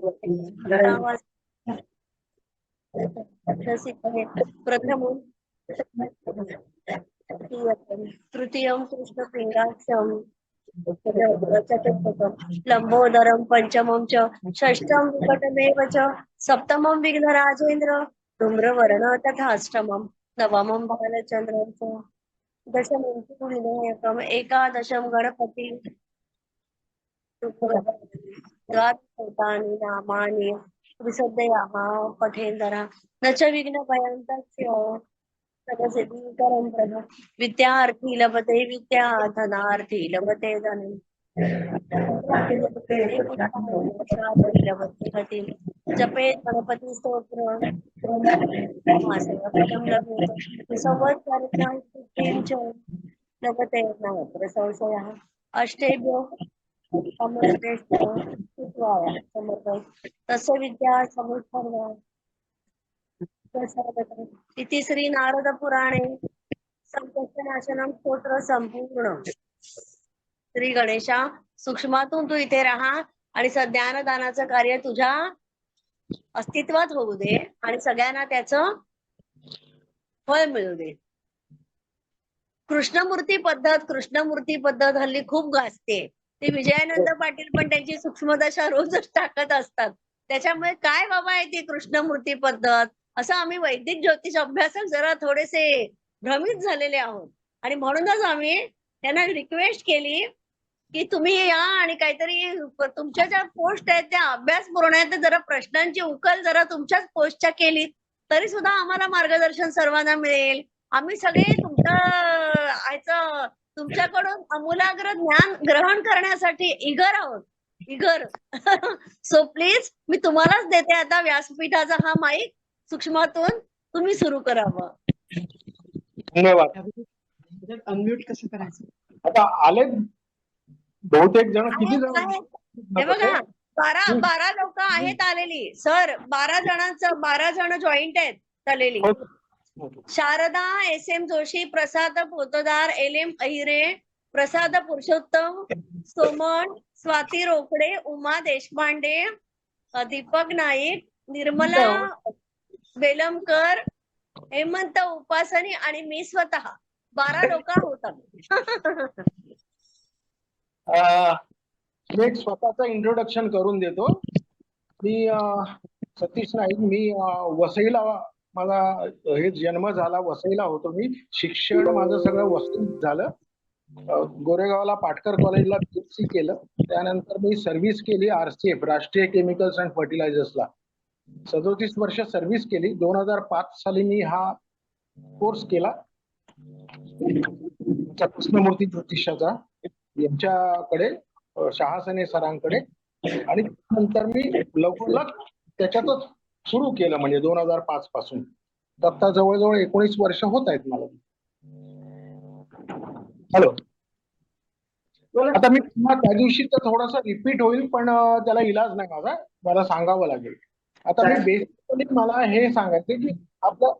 आवाज प्रथम तृतीयं कृष्णपिंगाक्षं चतुर्थं लंबोदरं पंचमं च षष्ठं विकटमेव च सप्तमं विघ्नराजेन्द्र धूम्रवर्ण तथाष्टमं नवमं बालचन्द्रं च दशमं तु विनायकम् एकादशं गणपति द्वादशानि नामानि विशुद्धयाः पठेन्दर न च विघ्नभयन्तस्य सर्वसिद्धिकरं प्रभो विद्यार्थी लभते विद्या धनार्थी लभते धनं लभते गतिं जपेत गणपती स्तोत्र मासेवकं लभेत संवत्सरं सिद्धिं च लभते नात्र संशयः अष्टेभ्यो अमरश्रेष्ठ समर्पय तस्य विद्या समुत्सर्गा इति श्री नारद पुराणे संकटनाशनम स्तोत्र संपूर्ण. श्री गणेशा, सूक्ष्मातून तू इथे राहा आणि ज्ञानदानाचं कार्य तुझ्या अस्तित्वात होऊ दे आणि सगळ्यांना त्याचं फळ मिळू दे. कृष्णमूर्ती पद्धत हल्ली खूप गाजते. ते विजयानंद पाटील पण त्यांची सूक्ष्मदशा रोजच टाकत असतात. त्याच्यामुळे काय बाबा आहे ती कृष्णमूर्ती पद्धत, असं आम्ही वैदिक ज्योतिष अभ्यासक जरा थोडेसे भ्रमित झालेले आहोत. आणि म्हणूनच आम्ही त्यांना रिक्वेस्ट केली की तुम्ही या आणि काहीतरी तुमच्या ज्या पोस्ट आहेत त्या अभ्यास पूर्ण आहेत, जरा प्रश्नांची उकल जरा तुमच्याच पोस्टच्या केली तरी सुद्धा आम्हाला मार्गदर्शन सर्वांना मिळेल. आम्ही सगळे तुमच्याकडून आमूलाग्र ज्ञान ग्रहण करण्यासाठी इगर आहोत. इगर सो प्लीज मी तुम्हालाच देते आता व्यासपीठाचा हा माईक. सूक्ष्मातून तुम्ही सुरू करावं. धन्यवाद. अनम्यूट कसं करायचं आता आले बहुतेक जण. किती जण हे बघा 12 लोक आहेत आलेली सर. 12 जण जॉईंट आहेत आलेली. शारदा SM जोशी, प्रसाद पोतदार, LM अहिरे, प्रसाद पुरुषोत्तम, सोमन, स्वाती रोकडे, उमा देशपांडे, दीपक नाईक, निर्मला वेलमकर, हेमंत उपासनी आणि मी स्वतः 12 लोक होतात. मी एक स्वतःचा इंट्रोडक्शन करून देतो. मी सतीश नाईक. मी वसईला माझा हे जन्म झाला. वसईला होतो मी. शिक्षण माझं सगळं वसईत झालं. गोरेगावला पाटकर कॉलेजला BSc केलं. त्यानंतर मी सर्व्हिस केली RCF राष्ट्रीय केमिकल्स अँड फर्टिलायझर्सला 37 वर्ष सर्व्हिस केली. 2005 साली मी हा कोर्स केला कृष्णमूर्ती ज्योतिषाचा यांच्याकडे, शहासने सरांकडे. आणि नंतर मी लवकर त्याच्यातच सुरू केलं, म्हणजे 2005 पासून. आता जवळजवळ 19 वर्ष होत आहेत मला. हॅलो. आता मी त्या दिवशी तर थोडासा रिपीट होईल, पण त्याला इलाज नाही माझा, मला सांगावं लागेल. आता मी बेसिकली मला हे सांगायचं की आपलं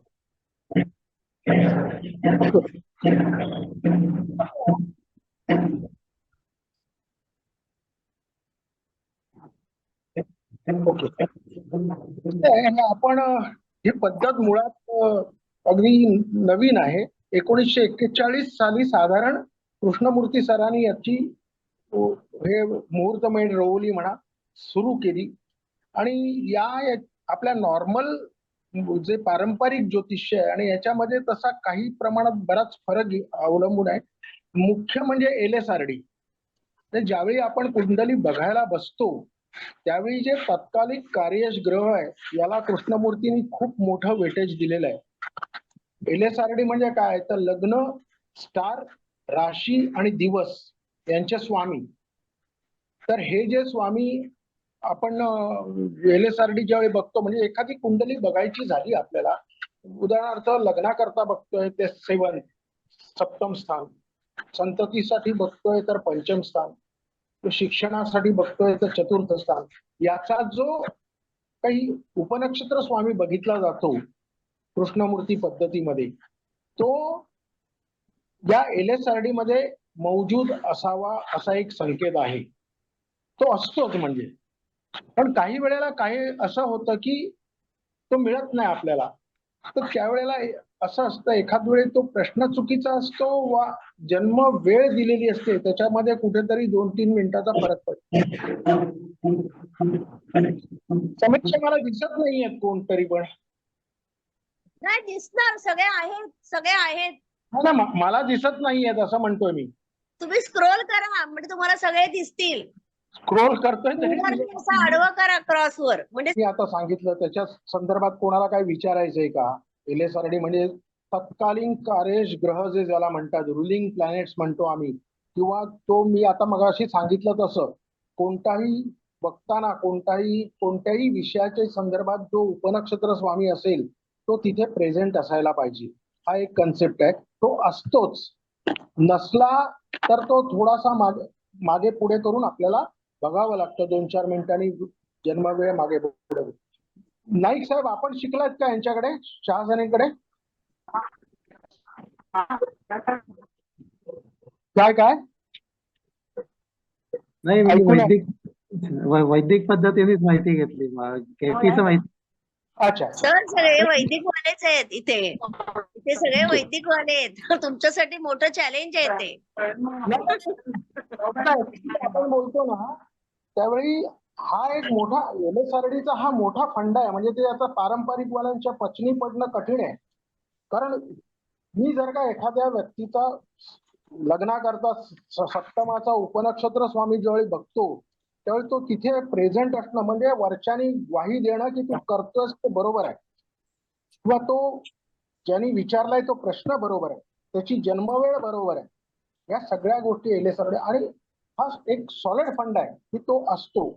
आपण ही पद्धत मुळात अगदी नवीन आहे. 1941 साली साधारण कृष्णमूर्ती सरांनी याची हे मुहूर्तमेढ रोवली म्हणा सुरू केली. आणि या आपल्या नॉर्मल जे पारंपरिक ज्योतिष्य आहे आणि याच्यामध्ये तसा काही प्रमाणात बराच फरक अवलंबून आहे. मुख्य म्हणजे LSRD. ज्यावेळी आपण कुंडली बघायला बसतो त्यावेळी जे तत्कालिक कार्यश ग्रह आहे याला कृष्णमूर्तींनी खूप मोठं वेटेज दिलेलं आहे. LSRD म्हणजे काय, तर लग्न, स्टार, राशी आणि दिवस यांचे स्वामी. तर हे जे स्वामी आपण LSRD ज्यावेळी बघतो, म्हणजे एखादी कुंडली बघायची झाली आपल्याला, उदाहरणार्थ लग्नाकरता बघतोय ते 7 सप्तम स्थान, संततीसाठी बघतोय तर पंचम स्थान, शिक्षणासाठी बघतोय तर चतुर्थ स्थान. याचा जो काही उपनक्षत्र स्वामी बघितला जातो कृष्णमूर्ती पद्धतीमध्ये, तो या LSRD मध्ये मौजूद असावा असा एक संकेत आहे. तो असतोच. म्हणजे पण काही वेळेला काही असं होतं की तो मिळत नाही आपल्याला, तर त्यावेळेला असं असतं एखाद वेळी तो प्रश्न चुकीचा असतो वा जन्म वेळ दिलेली असते त्याच्यामध्ये कुठेतरी 2-3 मिनिटाचा फरक पडतो. समीक्षा मला दिसत नाहीये कोणतरी पण. नाही दिसणार, सगळे आहेत. हो ना, मला दिसत नाहीयेत असं म्हणतोय मी. तुम्ही स्क्रोल करा म्हणजे तुम्हाला सगळे दिसतील. स्क्रोल करतोय तरी फिंगरने असं आडवं करा क्रॉसवर म्हणजे मी आता सांगितलं त्याच्या संदर्भात कोणाला काय विचारायचंय का? LSRD म्हणजे तत्कालीन कार्यश ग्रह जे ज्याला म्हणतात रुलिंग प्लॅनेट्स म्हणतो आम्ही, किंवा तो मी आता मगाशी सांगितलं तसं कोणताही बघताना कोणत्याही विषयाच्या संदर्भात जो उपनक्षत्र स्वामी असेल तो तिथे प्रेझेंट असायला पाहिजे. हा एक कन्सेप्ट आहे, तो असतोच. नसला तर तो थोडासा मागे पुढे करून आपल्याला बघावं लागतं 2-4 मिनिटांनी जन्मवेळ मागे पुढे. नाईक साहेब आपण शिकलात का यांच्याकडे शहाजनीकडे? काय काय नाही मी ऐकू नये. वैदिक पद्धतीनेच माहिती घेतली. केपीचं माहिती. अच्छा सर सगळे वैदिक वालेच आहेत इथे. इथे सगळे वैदिक वाले आहेत. तुमच्यासाठी मोठं चॅलेंज आहे ते. आपण बोलतो ना त्यावेळी हा एक मोठा LSRDचा हा मोठा फंडा आहे. म्हणजे ते आता पारंपरिक वाल्यांच्या पचनी पडणं कठीण आहे. कारण मी जर का एखाद्या व्यक्तीचा लग्नाकरता सप्तमाचा उपनक्षत्र स्वामी ज्यावेळी बघतो त्यावेळी तो तिथे प्रेझेंट असणं म्हणजे वरच्यानी ग्वाही देणं की तू करतोस ते बरोबर आहे, किंवा तो ज्यांनी विचारलाय तो प्रश्न बरोबर आहे, त्याची जन्मवेळ बरोबर आहे, या सगळ्या गोष्टी LSRD आणि हा एक सॉलिड फंड आहे की तो असतो.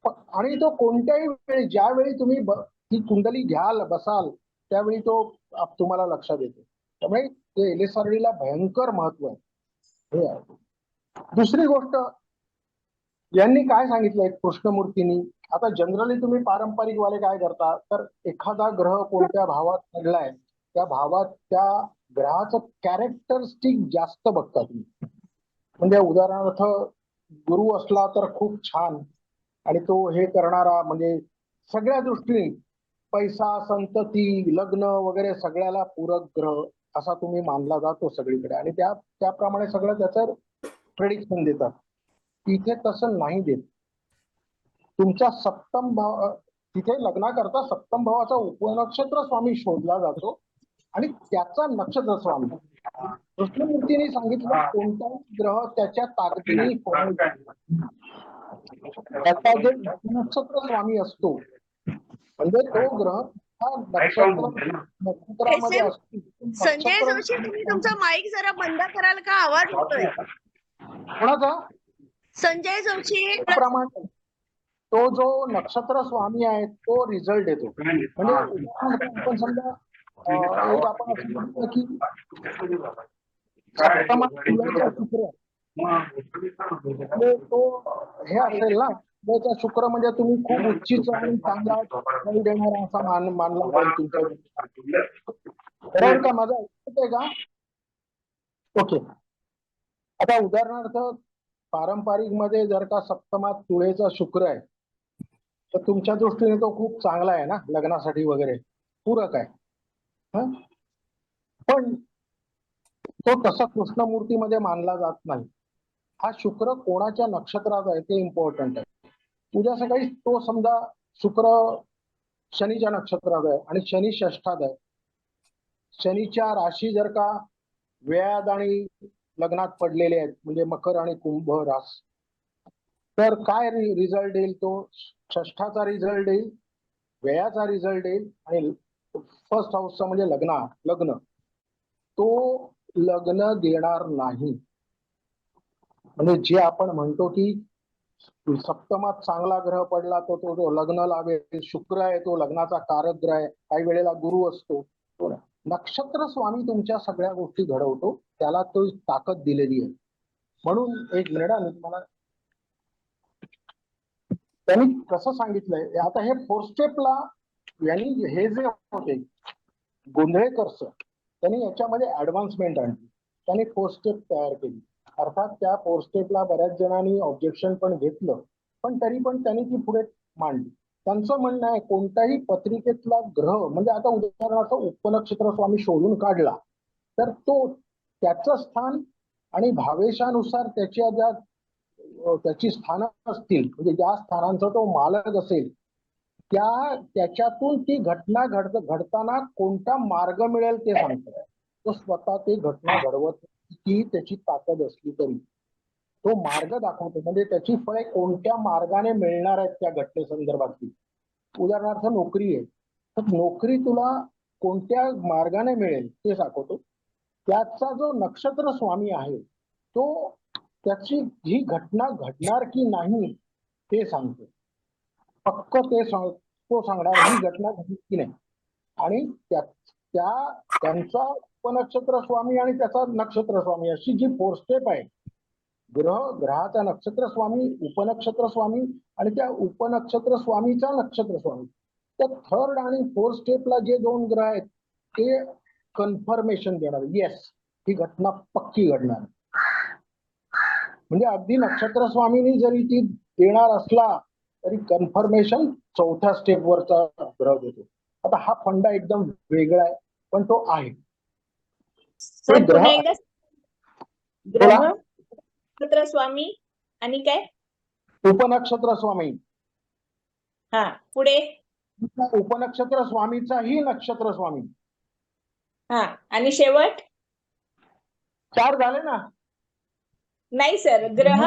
आणि तो कोणत्याही वेळी ज्यावेळी तुम्ही ही कुंडली घ्याल बसाल त्यावेळी तो तुम्हाला लक्षात येतो. त्यामुळे ते LSRDला भयंकर महत्व आहे. हे आहे. दुसरी गोष्ट यांनी काय सांगितलंय कृष्णमूर्तींनी, आता जनरली तुम्ही पारंपरिक वाले काय करता तर एखादा ग्रह कोणत्या भावात पडलाय त्या भावात त्या ग्रहाचं कॅरेक्टरिस्टिक जास्त बघता तुम्ही. म्हणजे उदाहरणार्थ गुरु असला तर खूप छान आणि तो हे करणारा म्हणजे सगळ्या दृष्टीने पैसा संतती लग्न वगैरे सगळ्याला पूरक ग्रह असा तुम्ही मानला जातो सगळीकडे आणि त्याप्रमाणे सगळं त्याचं प्रेडिक्शन देतात. तिथे तसं नाही देत. तुमचा सप्तम भाव तिथे लग्नाकरता सप्तम भावाचा उपनक्षत्र स्वामी शोधला जातो आणि त्याचा नक्षत्र स्वामी कृष्णमूर्तींनी सांगितलं कोणताही ग्रह त्याच्या ताकदीने त्याचा जो नक्षत्र स्वामी असतो म्हणजे तो ग्रह हा नक्षत्रामध्ये SM, असतो. संजय जोशी तुम्ही तुमचा माईक जरा बंद कराल का? आवाज होतोय. कोणाचा? संजय जोशी प्रमाणे तो जो नक्षत्र स्वामी आहे तो रिझल्ट देतो. म्हणजे आपण समजा एक आपण असं म्हणतो की सप्तमात तुळ्याचा शुक्र म्हणजे तो हे असेल ना तुळ्याचा शुक्र म्हणजे तुम्ही खूप उच्चीचा आणि चांगला फळ देणारा असा मानला जाईल तुमच्या. बरोबर का? माझा ऐकतोय का? ओके. आता उदाहरणार्थ पारंपरिक मध्ये जर का सप्तमात तुळेचा शुक्र आहे तर तुमच्या दृष्टीने तो खूप चांगला आहे ना लग्नासाठी वगैरे पूरक आहे. पण तो तसा कृष्णमूर्तीमध्ये मानला जात नाही. हा शुक्र कोणाच्या नक्षत्रात आहे ते इम्पॉर्टंट आहे. उद्या सकाळी तो समजा शुक्र शनीच्या नक्षत्रात आहे आणि शनी षष्ठात आहे. शनीच्या राशी जर का व्याध आणि लग्नात पडलेले आहेत म्हणजे मकर आणि कुंभ रास तर काय रिझल्ट येईल? तो षष्ठाचा रिझल्ट येईल, व्ययाचा रिझल्ट येईल आणि फर्स्ट हाऊसचा म्हणजे लग्न तो लग्न देणार नाही. म्हणजे जे आपण म्हणतो की सप्तमात चांगला ग्रह पडला तो तो लग्न लावेल, शुक्र आहे तो लग्नाचा कारक ग्रह आहे, काही वेळेला गुरु असतो. नक्षत्र स्वामी तुमच्या सगळ्या गोष्टी घडवतो, त्याला तो ताकद दिलेली आहे. म्हणून एक मिनिट तुम्हाला त्यांनी कसं सांगितलंय आता हे 4 स्टेपला यांनी हे जे होते गोंधळेकरच त्यांनी याच्यामध्ये ऍडव्हान्समेंट आणली. त्यांनी 4 स्टेप तयार केली. अर्थात त्या 4 स्टेपला बऱ्याच जणांनी ऑब्जेक्शन पण घेतलं पण तरी पण त्यांनी ती पुढे मांडली. त्यांचं म्हणणं आहे कोणत्याही पत्रिकेतला ग्रह म्हणजे आता उदाहरणार्थ उपनक्षत्र स्वामी शोधून काढला तर तो त्याचं स्थान आणि भावेशानुसार त्याची स्थानं असतील म्हणजे ज्या स्थानांचा तो मालक असेल त्याच्यातून ती घटना घडताना कोणता मार्ग मिळेल ते सांगतो. तो स्वतः ते घटना घडवत ती त्याची ताकद असली तरी तो मार्ग दाखवतो म्हणजे त्याची फळे कोणत्या मार्गाने मिळणार आहेत त्या घटनेसंदर्भातली. उदाहरणार्थ नोकरी आहे तर नोकरी तुला कोणत्या मार्गाने मिळेल ते दाखवतो. त्याचा जो नक्षत्र स्वामी आहे तो त्याची ही घटना घडणार की नाही ते सांगतो. पक्क तो सांगणार ही घटना घडली की नाही. आणि त्यांचा उपनक्षत्र स्वामी आणि त्याचा नक्षत्र स्वामी अशी जी 4 स्टेप आहे ग्रहाचा नक्षत्र स्वामी उपनक्षत्र स्वामी आणि त्या उपनक्षत्र स्वामीचा नक्षत्र स्वामी त्या 3rd आणि 4th स्टेपला जे 2 ग्रह आहेत ते कन्फर्मेशन देणार. येस ही घटना पक्की घडणार. म्हणजे अगदी नक्षत्र स्वामींनी जरी ती देणार असला तरी कन्फर्मेशन 4थ्या स्टेपवरचा ग्रह देतो. आता हा फंडा एकदम वेगळा आहे पण तो आहे. सर ग्रह पुन्हा एकदा ग्रह नक्षत्र स्वामी आणि काय उपनक्षत्र स्वामी हा पुढे उपनक्षत्र स्वामीचाही नक्षत्र स्वामी हा आणि शेवट 4 झाले ना. नाही सर ग्रह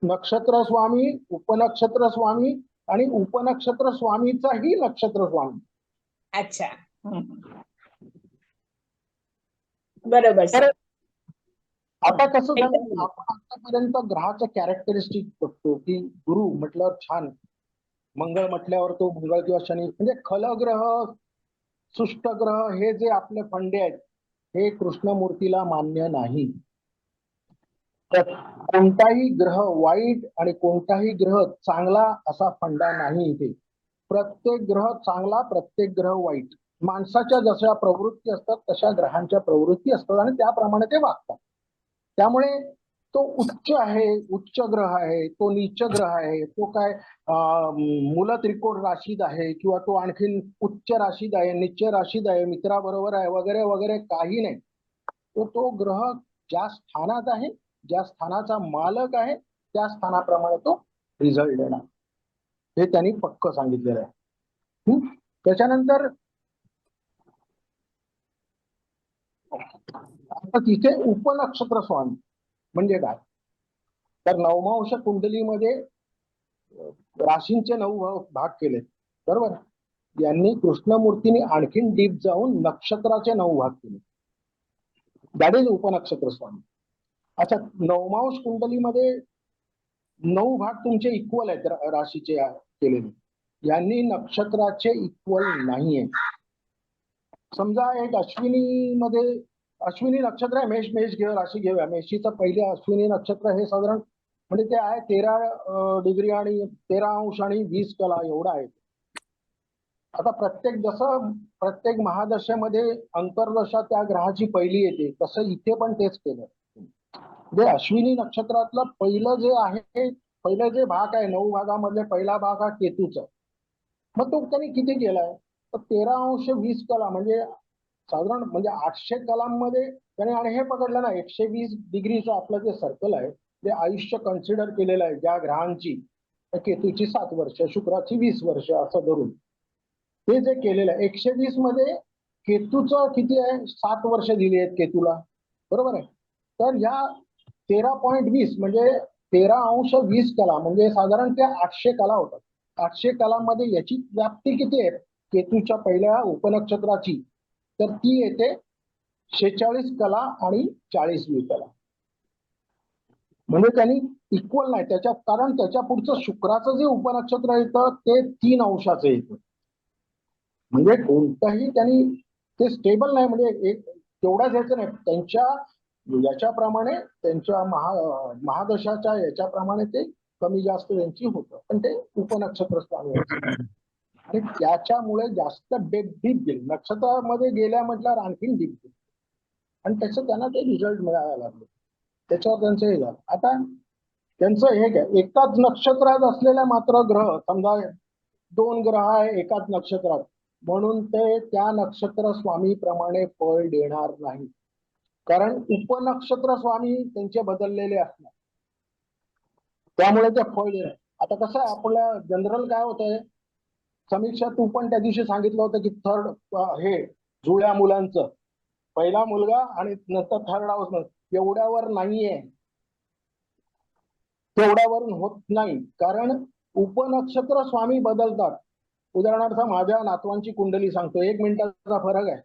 नक्षत्र स्वामी उपनक्षत्र स्वामी आणि उपनक्षत्र स्वामीचाही नक्षत्र स्वामी. अच्छा बरोबर सर. आता कसं झालं आपण आतापर्यंत ग्रहाचं कॅरेक्टरिस्टिक बघतो की गुरु म्हटल्यावर छान मंगळ म्हटल्यावर तो मंगळ किंवा शनी म्हणजे खलग्रह सुष्टग्रह हे जे आपले फंडे आहेत हे कृष्णमूर्तीला मान्य नाही. कोणताही ग्रह वाईट आणि कोणताही ग्रह चांगला असा फंडा नाही इथे. प्रत्येक ग्रह चांगला प्रत्येक ग्रह वाईट. माणसाच्या जशा प्रवृत्ती असतात तशा ग्रहांच्या प्रवृत्ती असतात आणि त्याप्रमाणे ते वागतात. त्यामुळे तो उच्च आहे उच्च ग्रह आहे तो नीच ग्रह आहे तो काय मूल त्रिकोण राशीत आहे किंवा तो आणखीन उच्च राशीत आहे नीच राशीत आहे मित्राबरोबर आहे वगैरे वगैरे काही नाही. तो ग्रह ज्या स्थानात आहे ज्या स्थानाचा मालक आहे त्या स्थानाप्रमाणे तो रिझल्ट देणार हे त्यांनी पक्क सांगितलेलं आहे. त्याच्यानंतर आता तिथे उपनक्षत्र स्वामी म्हणजे काय तर नवमांश कुंडलीमध्ये राशींचे 9 भाग केले बरोबर. यांनी कृष्णमूर्तींनी आणखीन डीप जाऊन नक्षत्राचे 9 भाग केले. दॅट इज उपनक्षत्र स्वामी. अच्छा नवमांश कुंडलीमध्ये 9 भाग तुमचे इक्वल आहेत राशीचे केलेले. यांनी नक्षत्राचे इक्वल नाहीये. समजा एक अश्विनी नक्षत्र आहे मेष घेऊ राशी घेऊया. मेषीचं पहिले अश्विनी नक्षत्र हे साधारण म्हणजे ते आहे 13 डिग्री आणि 13 अंश आणि 20 कला एवढा आहे. आता प्रत्येक महादशेमध्ये अंतर्दशा त्या ग्रहाची पहिली येते तसं इथे पण तेच केलं. म्हणजे अश्विनी नक्षत्रातलं पहिलं जे आहे पहिले जे भाग आहे 9 भागामधले पहिला भाग हा केतूचा. मग तो त्यांनी किती केलाय तर 13 अंश 20 कला म्हणजे साधारण म्हणजे 800 कलांमध्ये त्याने आणि हे पकडलं ना 120 डिग्रीचं आपलं जे सर्कल आहे ते आयुष्य कन्सिडर केलेलं आहे ज्या ग्रहांची केतूची 7 वर्ष शुक्राची 20 वर्ष असं धरून ते जे केलेलं आहे 120 मध्ये केतूचं किती आहे 7 वर्ष दिली आहेत केतूला बरोबर आहे. तर ह्या 13.20 म्हणजे 13 अंश 20 कला म्हणजे साधारण त्या 800 कला होतात. 800 कलांमध्ये याची व्याप्ती किती आहे केतूच्या पहिल्या उपनक्षत्राची तर ती येते 46 कला आणि 40वी कला. म्हणजे त्यांनी इक्वल नाही त्याच्यात कारण त्याच्या पुढचं शुक्राचं जे उपनक्षत्र येतं ते 3 अंशाचं येतं. म्हणजे कोणतंही त्यांनी ते स्टेबल नाही म्हणजे एक तेवढाच यायचं नाही त्यांच्या याच्याप्रमाणे त्यांच्या महादशाच्या याच्याप्रमाणे ते कमी जास्त त्यांची होतं पण ते उपनक्षत्र स्वामी आणि त्याच्यामुळे जास्त डीप गेले नक्षत्रामध्ये गेल्या म्हटल्यावर आणखीन डीप गेले आणि त्याचं त्यांना ते रिझल्ट मिळायला लागले त्याच्यावर त्यांचं हे झालं. आता त्यांचं हे काय, एकाच नक्षत्रात असलेल्या मात्र ग्रह, समजा 2 ग्रह आहे एकाच नक्षत्रात, म्हणून ते त्या नक्षत्र स्वामी प्रमाणे फळ देणार नाही, कारण उपनक्षत्र स्वामी त्यांचे बदललेले असणार, त्यामुळे ते फळ देणार. आता कसं आहे, आपल्या जनरल काय होतंय, समीक्षा तू पण त्या दिवशी सांगितलं होतं की थर्ड हे जुळ्या मुलांचं, पहिला मुलगा आणि नंतर थर्ड हाऊस, एवढ्यावर नाहीये, तेवढ्यावरून होत नाही, कारण उपनक्षत्र स्वामी बदलतात. उदाहरणार्थ माझ्या नातवांची कुंडली सांगतो, 1 मिनिटाचा फरक आहे,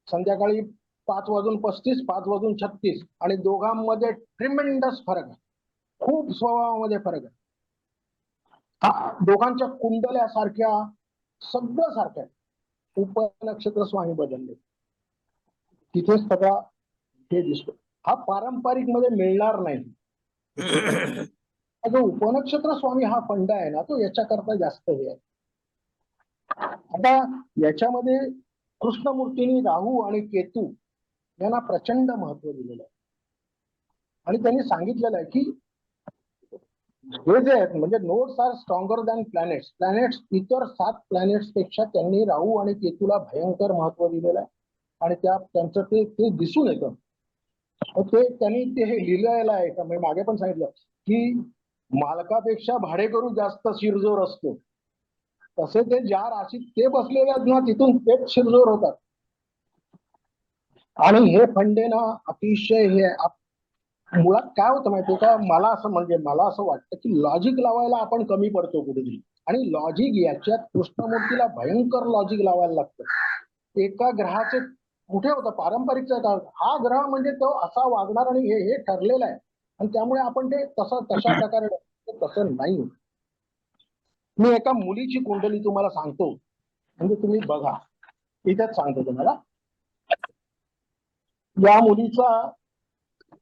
संध्याकाळी 5:35 5:36, आणि दोघांमध्ये ट्रिमेंडस फरक आहे, खूप स्वभावामध्ये फरक आहे. दोघांच्या कुंडल्या सारख्या, सगळं सारखं आहे, उपनक्षत्र स्वामी बदलले, तिथे सगळा हे दिसतो. हा पारंपरिक मध्ये मिळणार नाही. जो उपनक्षत्र स्वामी हा फंड आहे ना, तो याच्याकरता जास्त हे आहे. आता याच्यामध्ये कृष्णमूर्तींनी राहू आणि केतू यांना प्रचंड महत्व दिलेलं आहे, आणि त्यांनी सांगितलेलं आहे की हे जे आहेत म्हणजे nodes are stronger than planets. Planets इतर 7 प्लॅनेट्स पेक्षा त्यांनी राहू आणि केतूला भयंकर महत्व दिलेलं आहे, आणि त्यांचं ते दिसून येतं. ते त्यांनी ते हे लिहिलेलं आहे का, म्हणजे मागे पण सांगितलं की मालकापेक्षा भाडेकरू जास्त शिरजोर असतो, तसे ते ज्या राशीत ते बसलेले आहेत ना, तिथून तेच शिरजोर होतात. आणि हे फंडे ना अतिशय हे मुळात काय होतं माहितीये का, मला असं वाटतं की लॉजिक लावायला आपण कमी पडतो कुठेतरी, आणि लॉजिक याच्यात कृष्णमूर्तीला भयंकर लॉजिक लावायला लागतं. एका ग्रहाचे कुठे होतं पारंपरिकचा, हा ग्रह म्हणजे तो असा वागणार आणि हे ठरलेलं आहे, आणि त्यामुळे आपण ते तशा प्रकारे तसं नाही. मी एका मुलीची कुंडली तुम्हाला सांगतो, म्हणजे तुम्ही बघा, इथेच सांगतो तुम्हाला. या मुलीचा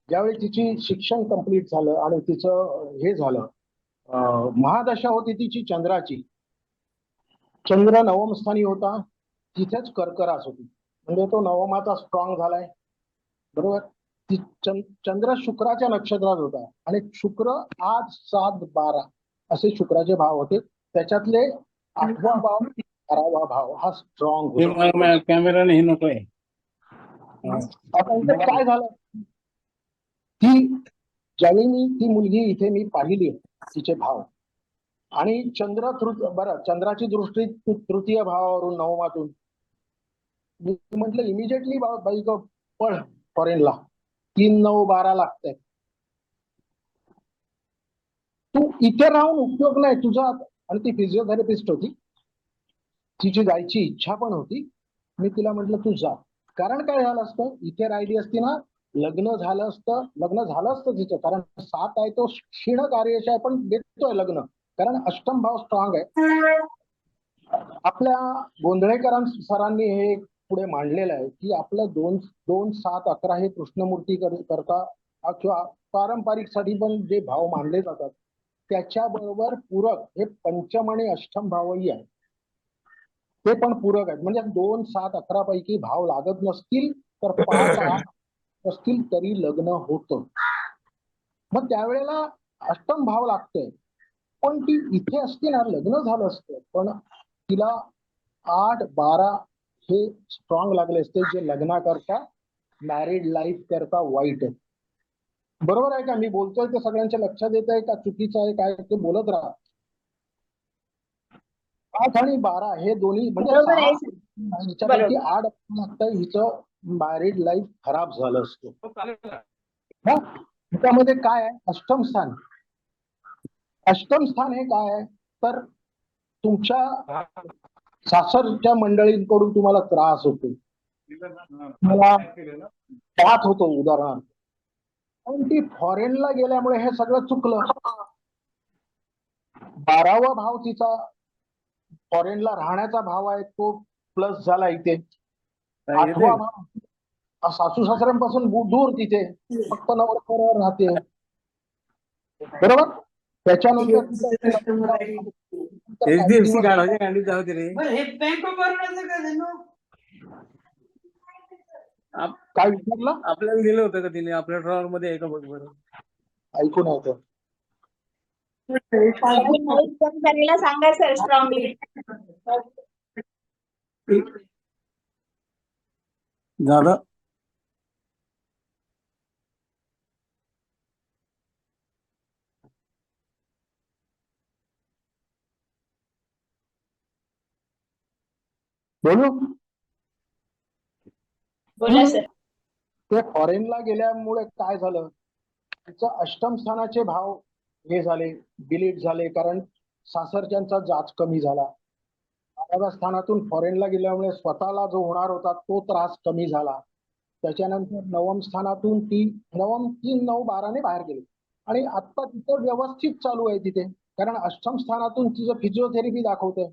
ज्यावेळी तिची शिक्षण कंप्लीट झालं आणि तिचं हे झालं, महादशा होती तिची चंद्राची, चंद्र नवम स्थानी होता, तिथेच कर्करास होती, म्हणजे तो नवमाचा स्ट्रॉंग झालाय, बरोबर. चंद्र शुक्राच्या नक्षत्रात होता, आणि शुक्र 8 7 12 असे शुक्राचे भाव होते, त्याच्यातले 8वा भाव 12वा भाव हा स्ट्रॉंग होता. कॅमेराने हे नकोय. आता इथे काय झालं की ज्यावेळी मी ती मुलगी इथे मी पाहिली तिचे भाव, आणि चंद्राची दृष्टी तृतीय भावावरून नवमातून, मी म्हंटल इमिजिएटली बाई गो पळ फॉरेनला, 3 9 12 लागतंय, तू इथे राहून उपयोग नाही तुझा. आणि ती फिजिओथेरपिस्ट होती, तिची जायची इच्छा पण होती. मी तिला म्हटलं तू जा, कारण काय झालं असतं, इथे राहिली असती ना, लग्न झालं असतं तिचं, कारण 7 आहे तो क्षीण कार्यशय, पण देतोय लग्न, कारण अष्टम भाव स्ट्रॉंग आहे. आपल्या गोंधळेकर सरांनी हे पुढे मांडलेलं आहे की आपलं 2 7 11 हे कृष्णमूर्ती करता किंवा पारंपरिक साठी पण जे भाव मानले जातात त्याच्याबरोबर पूरक हे पंचम आणि अष्टम भावही आहे, ते पण पूरक आहेत. म्हणजे 2 7 11 पैकी भाव लागत नसतील तर 5 8 असतील तरी लग्न होतं. मग त्यावेळेला अष्टम भाव लागतोय, पण ती इथे असती ना, लग्न झालं असतं, पण तिला 8 12 हे स्ट्रॉंग लागले असते, जे लग्नाकरता मॅरिड लाईफ करता वाईट आहे. बरोबर आहे का, मी बोलतोय ते सगळ्यांच्या लक्षात येत आहे का, चुकीचं आहे काय, ते बोलत राहा. 8 आणि 12 हे दोन्ही म्हणजे बरोबर आहे 6 हिच्यापैकी 8 लागतं, हिचं मॅरिड लाईफ खराब झालं असतं. त्यामध्ये काय आहे, अष्टम स्थान हे काय आहे, तर तुमच्या सासरच्या मंडळींकडून तुम्हाला त्रास होतो, मला त्रास होतो उदाहरणार्थ, पण ती फॉरेनला गेल्यामुळे हे सगळं चुकलं. 12वा भाव तिचा फॉरेनला राहण्याचा भाव आहे, तो प्लस झाला इथे. 8वा भाव सासू सासऱ्यांपासून दूर, तिथे फक्त नवऱ्याबरोबर राहते, बरोबर. त्याच्यानंतर HDFC कार्ड गाडी जाऊ दे रे. बँक ऑफ बरोडाचं काय विचारलं, आपल्याला दिलं होतं का तिने, आपल्या ड्रॉवर मध्ये आहे का बघ बरं. ऐकून होतं आणि माईक बंद करायला सांगा सर स्ट्रॉंगली. झालं. बोलू बोला सर. ते फॉरेनला गेल्यामुळे काय झालं, तिचं अष्टम स्थानाचे भाव हे झाले, डिलीट झाले, कारण सासरच्यांचा जाच कमी झाला. 12व्या स्थानातून फॉरेनला गेल्यामुळे स्वतःला जो होणार होता तो त्रास कमी झाला. त्याच्यानंतर 9व स्थानातून ती 9 बाहेर गेली आणि आता तिचं व्यवस्थित चालू आहे तिथे, कारण अष्टम स्थानातून तिचं फिजिओथेरपी दाखवते.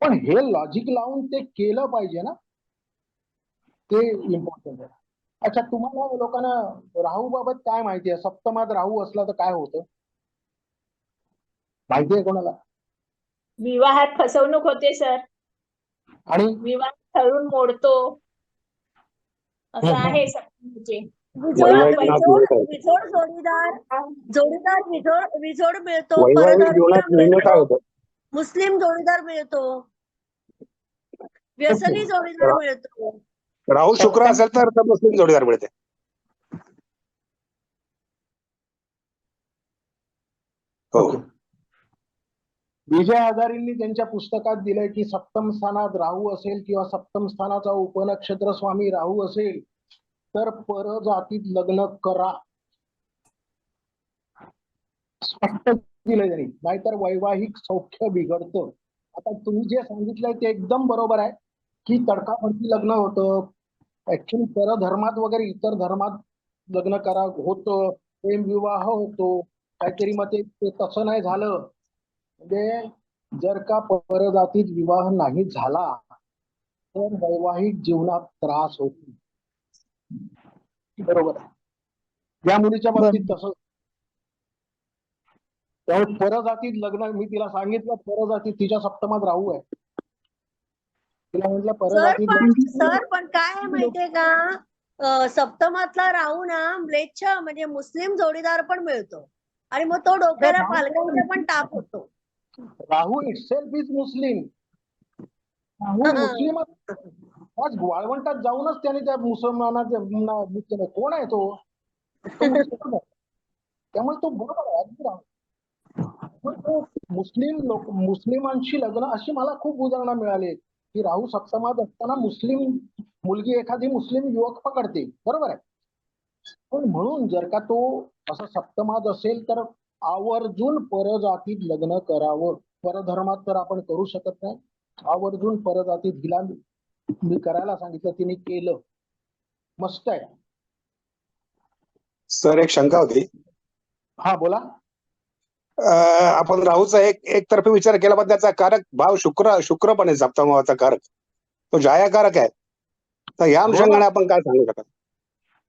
पण हे लॉजिक लावून ते केलं पाहिजे ना, ते इम्पॉर्टंट आहे. अच्छा, तुम्हाला लोकांना राहू बाबत काय माहिती आहे? सप्तमात राहू असला तर काय होतं माहिती आहे कोणाला? विवाहात फसवणूक होते सर. आणि विवाह ठरून मोडतो असं आहे सप्तमीचे. विजोड वैवाहिक विजोड जोडीदार विजोड मिळतो, वैवाहिक परधर्मीय जीवनात निर्णय काय मिळतो, होतो? मुस्लिम जोडीदार मिळतो, व्यसनी जोडीदार मिळतो. राहू शुक्र असेल तर मुस्लिम जोडीदार मिळते. हो. विजय हजारींनी त्यांच्या पुस्तकात दिलंय की सप्तम स्थानात राहू असेल किंवा सप्तम स्थानाचा उपनक्षत्र स्वामी राहू असेल तर परजातीत लग्न करा, स्पष्ट दिलंय त्यांनी, नाहीतर वैवाहिक सौख्य बिघडतं. आता तुम्ही जे सांगितलंय ते एकदम बरोबर आहे की तडकाफडकी लग्न होतं, ऍक्च्युली परधर्मात वगैरे इतर धर्मात लग्न करा होतं, प्रेम विवाह होतो काहीतरी, मग ते तसं नाही झालं. म्हणजे जर का परजातीत विवाह नाही झाला तर वैवाहिक जीवनात त्रास होतो. बरोबर आहे. या मुलीच्या बाबतीत तसं, त्यामुळे परजातीत लग्न, मी तिला सांगितलं परजातीत, तिच्या सप्तमात राहू आहे, तिला म्हटलं परजातीत सर पण काय आहे माहितीये का, सप्तमातला राहू ना म्लेच्छ म्हणजे मुस्लिम जोडीदार पण मिळतो आणि मग तो डोक्याला पालकांचा पण ताप होतो. राहू इटसेल्फ इज मुस्लिम. राहू मुस्लिम आज वाळवंटात जाऊनच त्याने त्या मुसलमानाच्या कोण आहे तो मुस्लिम आहे. त्यामुळे तो बरोबर आहे, अगदी राहू मुस्लिम लोक मुस्लिमांशी लग्न, अशी मला खूप उदाहरणं मिळाली की राहू सप्तमात असताना मुस्लिम मुलगी एखादी मुस्लिम युवक पकडते, बरोबर आहे. पण म्हणून जर का तो असं सप्तमात असेल तर आवर्जून परजातीत लग्न करावं. परधर्मात तर आपण करू शकत नाही, आवर्जून परजातीत हिला मी करायला सांगितलं, तिने केलं, मस्त आहे. सर एक शंका होती. हा बोला. आपण राहूचा एकतर्फी विचार केला, पण त्याचा कारक भाव शुक्र पण आहे, सप्तमाचा कारक तो जायाकारक आहे. तर या अनुषंगाने आपण काय सांगू शकता?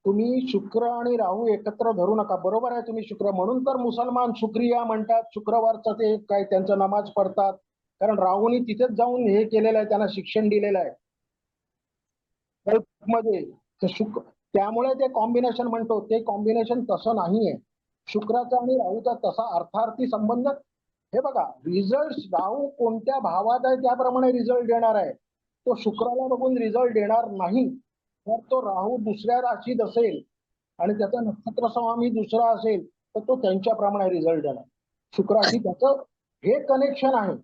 तुम्ही शुक्र आणि राहू एकत्र धरू नका. बरोबर आहे, तुम्ही शुक्र, म्हणून तर मुसलमान शुक्रिया म्हणतात, शुक्रवारचं ते काय त्यांचं नमाज पडतात, कारण राहूनी तिथेच जाऊन हे केलेलं आहे, त्यांना शिक्षण दिलेलं आहे मध्ये. त्यामुळे ते कॉम्बिनेशन म्हणतो, ते कॉम्बिनेशन तसं नाहीये. शुक्राचा आणि राहूचा तसा अर्थार्थी संबंध, हे बघा रिझल्ट राहू कोणत्या भावात आहे त्याप्रमाणे रिझल्ट देणार आहे. तो शुक्राला बघून रिझल्ट देणार नाही. जर तो राहू दुसऱ्या राशीत असेल आणि त्याचा नक्षत्र स्वामी दुसरा असेल तर तो त्यांच्याप्रमाणे रिझल्ट देणार. शुक्राशी त्याचं हे कनेक्शन आहे,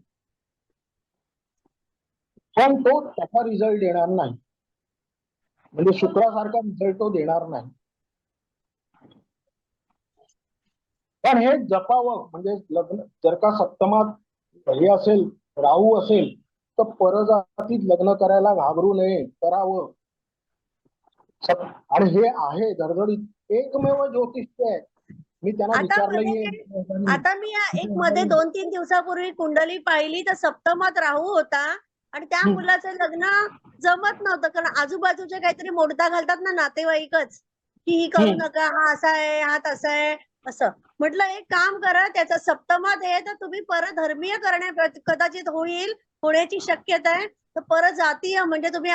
पण तो त्याचा रिझल्ट देणार नाही, म्हणजे शुक्रासारखा रिझल्ट तो देणार नाही. पण हे जपावं, म्हणजे लग्न जर का सप्तमात हे असेल, राहू असेल तर परजातीत लग्न करायला घाबरू नये, करावं. आणि हे आहे धडधडीत एकमेव ज्योतिष्य आहे. मी त्यांना विचारलंय. आता मी एक मध्ये 2-3 दिवसापूर्वी कुंडली पाहिली तर सप्तमात राहू होता आणि त्या मुलाचं लग्न जमत नव्हतं, कारण आजूबाजूचे काहीतरी मोडता घालतात ना नातेवाईकच, की ही करू नका, हा असा आहे, हा तसा आहे, असं. म्हटलं एक काम करा, त्याचा सप्तमात आहे तर तुम्ही परधर्मीय करण्या कदाचित होण्याची शक्यता आहे. तर परजातीय म्हणजे तुम्ही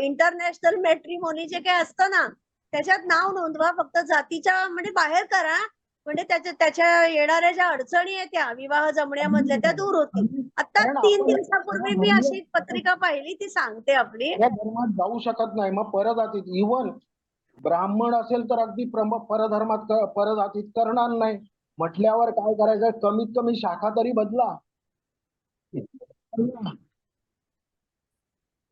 इंटरनॅशनल मॅट्रिमोनी जे काही असतं ना त्याच्यात नाव नोंदवा, फक्त जातीच्या म्हणजे बाहेर करा म्हणजे त्याच्या येणाऱ्या ज्या अडचणी आहेत त्या विवाह जमण्यामधल्या त्या दूर होतील. आता कारण 3 आपण दिवसापूर्वी मी अशी एक पत्रिका पाहिली, ती सांगते आपली. या धर्मात जाऊ शकत नाही, मग परजातीत इव्हन ब्राह्मण असेल तर अगदी परधर्मात परजातीत करणार नाही म्हटल्यावर काय करायचं, कमीत कमी शाखा तरी बदला.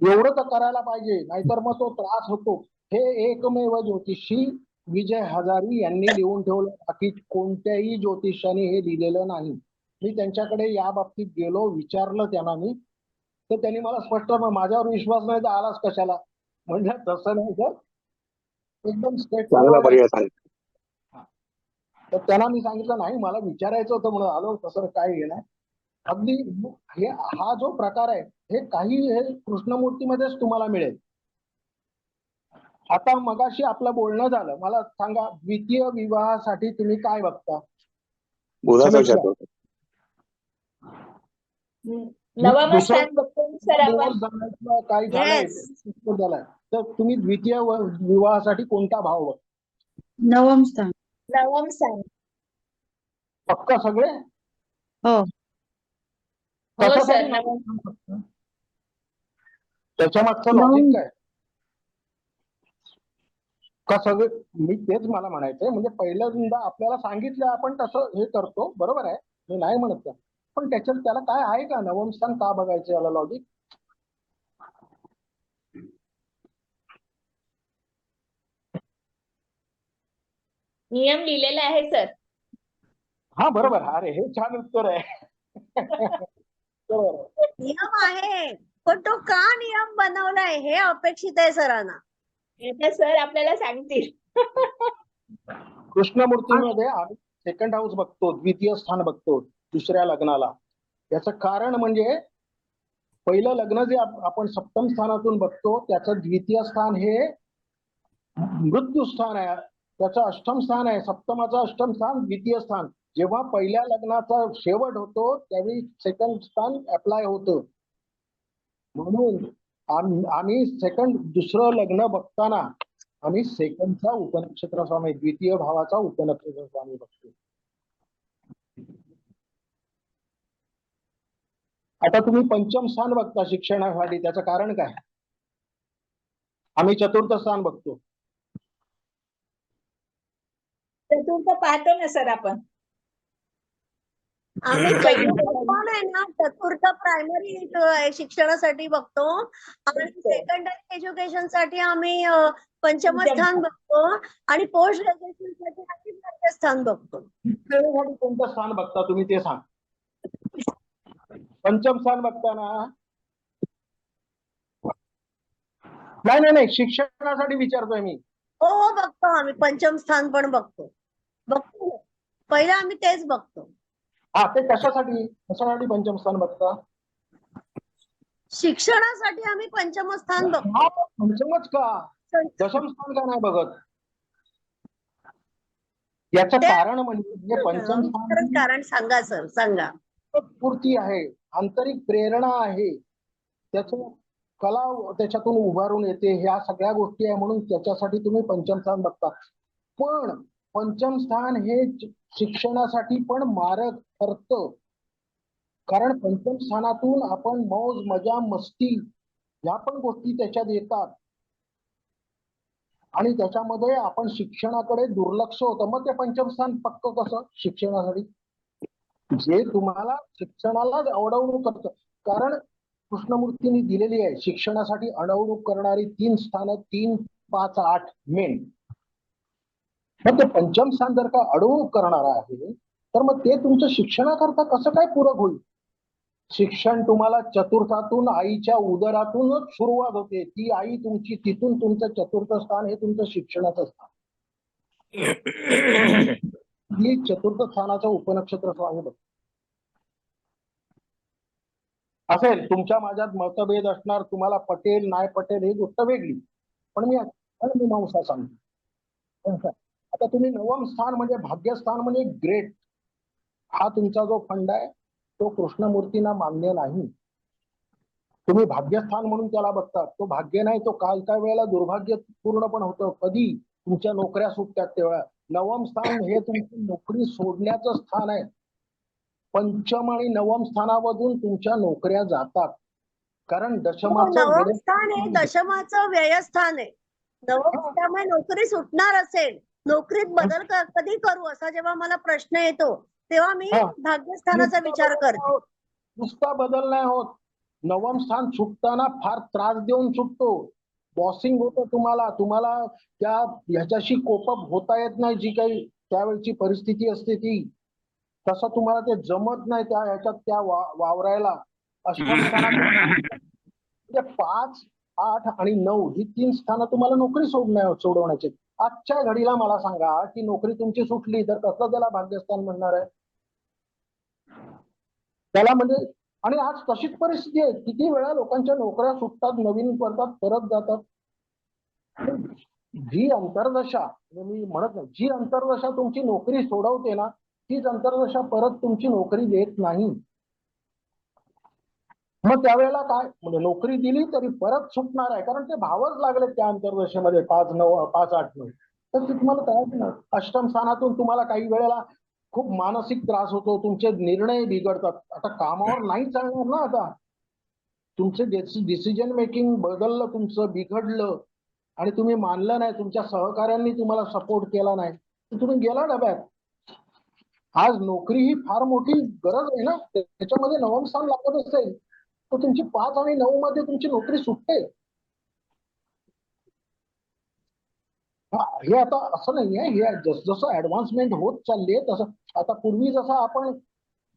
एवढं तर करायला पाहिजे, नाहीतर मग तो त्रास होतो. हे एकमेव ज्योतिषी विजय हजारी यांनी लिहून ठेवलं, बाकी कोणत्याही ज्योतिषाने हे लिहिलेलं नाही. मी त्यांच्याकडे या बाबतीत गेलो, विचारलं त्यांना मी, तर त्यांनी मला स्पष्ट माझ्यावर विश्वास नाही तर आलाच कशाला. म्हणजे तसं नाही सर, एकदम स्ट्रेट चांगला पर्याय सांग. तर त्यांना मी सांगितलं नाही, मला विचारायचं होतं म्हणून आलो, तसं काय हे नाही. अगदी हे हा जो प्रकार आहे हे काही हे कृष्णमूर्तीमध्येच तुम्हाला मिळेल. आता मगाशी आपलं बोलणं झालं, मला सांगा द्वितीय विवाहासाठी तुम्ही काय बघता? बुधाचा समीक्षा. विचार. नवम स्थान बघतो सर आपण. divorce झालं, काय झालंय Yes. झालंय, तर तुम्ही द्वितीय विवाहासाठी कोणता भाव बघता? नवम स्थान. नवम स्थान. पक्का सगळे? हो. हो सर, कशासाठी नवम. नवम स्थान बघता? त्याच्यामागचं नवम. लॉजिक काय? का सगळे, मी तेच मला म्हणायचंय, म्हणजे पहिल्यांदा आपल्याला सांगितलं आपण तसं हे करतो, बरोबर आहे, मी नाही म्हणत का, पण त्याच्यात त्याला काय आहे का, नवम स्थान का बघायचं, याला लॉजिक? नियम लिहिलेला आहे सर. हा बरोबर, अरे हे छान उत्तर आहे. बरोबर. नियम आहे, पण तो का नियम बनवलाय हे अपेक्षित आहे सरांना. आता सर आपल्याला सांगतील. कृष्णमूर्तीमध्ये आम्ही सेकंड हाऊस बघतो, द्वितीय स्थान बघतो दुसऱ्या लग्नाला. याचं कारण म्हणजे पहिलं लग्न जे आपण सप्तम स्थानातून बघतो, त्याचं द्वितीय स्थान हे मृत्यू स्थान आहे, त्याचं अष्टम स्थान आहे. सप्तमाचं अष्टम स्थान द्वितीय स्थान. जेव्हा पहिल्या लग्नाचा शेवट होतो त्यावेळी सेकंड स्थान अप्लाय होतं. म्हणून आम्ही दुसरं लग्न बघताना आम्ही सेकंडचा उपनक्षत्र स्वामी, द्वितीय भावाचा उपनक्षत्र स्वामी बघतो. आता तुम्ही पंचम स्थान बघता शिक्षणासाठी, त्याचं कारण काय? आम्ही चतुर्थ स्थान बघतो. चतुर्थ पाहतो ना सर आपण. आम्ही चतुर्थ पण आहे ना, चतुर्थ प्रायमरी शिक्षणासाठी बघतो आणि सेकंडरी एज्युकेशन साठी आम्ही पंचम स्थान बघतो आणि पोस्ट ग्रॅज्युएशन साठी आम्ही पंचम स्थान बघतो. शिक्षणासाठी कोणतं स्थान बघता तुम्ही ते सांग. पंचम स्थान बघताना नाही शिक्षणासाठी विचारतोय मी. हो बघतो आम्ही, पंचम स्थान पण बघतो. पहिलं आम्ही तेच बघतो. हा, ते कशासाठी पंचम स्थान बघता? शिक्षणासाठी आम्ही पंचम स्थान बघतो. हा, पंचमच का, दशम स्थान का नाही बघत? याचं कारण म्हणजे पंचम स्थान कारण सांगा सर, सांगा. स्फूर्ती आहे, आंतरिक प्रेरणा आहे, त्याचं कला त्याच्यातून उभारून येते, ह्या सगळ्या गोष्टी आहे, म्हणून त्याच्यासाठी तुम्ही पंचम स्थान बघता. पण पंचम स्थान हे शिक्षणासाठी पण मारक ठरतं, कारण पंचम स्थानातून आपण मौज मजा मस्ती या पण गोष्टी त्याच्यात येतात आणि त्याच्यामध्ये आपण शिक्षणाकडे दुर्लक्ष होतं. मग ते पंचम स्थान पक्क कसं शिक्षणासाठी? जे तुम्हाला शिक्षणालाच अडवणूक करतं, कारण कृष्णमूर्तींनी दिलेली आहे शिक्षणासाठी अडवणूक करणारी 3 स्थानं, 3, 5, 8 मेन. मग ते पंचम स्थान जर का अडवणूक करणार आहे तर मग ते तुमचं शिक्षणाकरता कसं काय पूरक होईल? शिक्षण तुम्हाला चतुर्थातून, आईच्या उदरातूनच सुरुवात होते. ती आई तुमची, तिथून तुमचं चतुर्थ स्थान हे तुमचं शिक्षणाचं स्थान. ही चतुर्थ स्थानाचं उपनक्षत्र स्वामी बघ. असेल तुमच्या माझ्यात मतभेद असणार, तुम्हाला पटेल नाही पटेल ही गोष्ट वेगळी, पण मी मीमांसा सांगतो. आता तुम्ही नवम स्थान म्हणजे भाग्यस्थान म्हणजे ग्रेट, हा तुमचा जो फंड आहे तो कृष्णमूर्तींना मान्य नाही. तुम्ही भाग्यस्थान म्हणून त्याला बघतात, तो भाग्य नाही, तो काही वेळेला दुर्भाग्य पूर्ण पण होतं. कधी तुमच्या नोकऱ्या सुटतात तेव्हा, नवम स्थान हे तुमची नोकरी सोडण्याचं स्थान आहे. पंचम आणि नवम स्थानामधून तुमच्या नोकऱ्या जातात, कारण हो, दशमाचं नवम गणित स्थान हे दशमाचं व्ययस्थान आहे. नवम हा. त्यामुळे नोकरी सुटणार असेल, नोकरीत बदल कधी करू असा जेव्हा मला प्रश्न येतो तेव्हा मी हा. भाग्यस्थानाचा विचार करते. नुसता बदल नाही होत. नवम स्थान सुटताना फार त्रास देऊन सुटतो. बॉसिंग होतं तुम्हाला त्या ह्याच्याशी कोपअप होता येत नाही, जी काही त्यावेळची परिस्थिती असते ती. तसं तुम्हाला ते जमत नाही त्या ह्याच्यात त्या वावरायला. अष्टम स्थानात म्हणजे 5, 8 आणि 9 ही 3 स्थानं तुम्हाला नोकरी सोडवण्याची. आजच्या घडीला मला सांगा की नोकरी तुमची सुटली तर कसं त्याला भाग्यस्थान म्हणणार आहे? त्याला म्हणजे आणि आज तशीच परिस्थिती आहे. किती वेळा लोकांच्या नोकऱ्या सुटतात, नवीन करतात, परत जातात. जी अंतर्दशा मी म्हणत नाही, जी अंतर्दशा तुमची नोकरी सोडवते ना, तीच अंतर्दशा परत तुमची नोकरी देत नाही. मग त्यावेळेला काय म्हणजे नोकरी दिली तरी परत सुटणार आहे, कारण ते भावच लागले त्या अंतर्दशेमध्ये 5, 9, 5, 8, 9. तर ते तुम्हाला काय अष्टम स्थानातून तुम्हाला काही वेळेला खूप मानसिक त्रास होतो, तुमचे निर्णय बिघडतात. आता कामावर नाही चालणार ना, आता तुमचे डिसिजन मेकिंग बदललं, तुमचं बिघडलं आणि तुम्ही मानलं नाही, तुमच्या सहकाऱ्यांनी तुम्हाला सपोर्ट केला नाही, तर तुम्ही गेला डब्यात. आज नोकरी ही फार मोठी गरज आहे ना, त्याच्यामध्ये नवम स्थान लागत असेल तर तुमची 5 आणि 9 मध्ये तुमची नोकरी सुटते. हे आता असं नाहीये, हे जसं ऍडव्हान्समेंट होत चालली आहे तसं. आता पूर्वी जसं आपण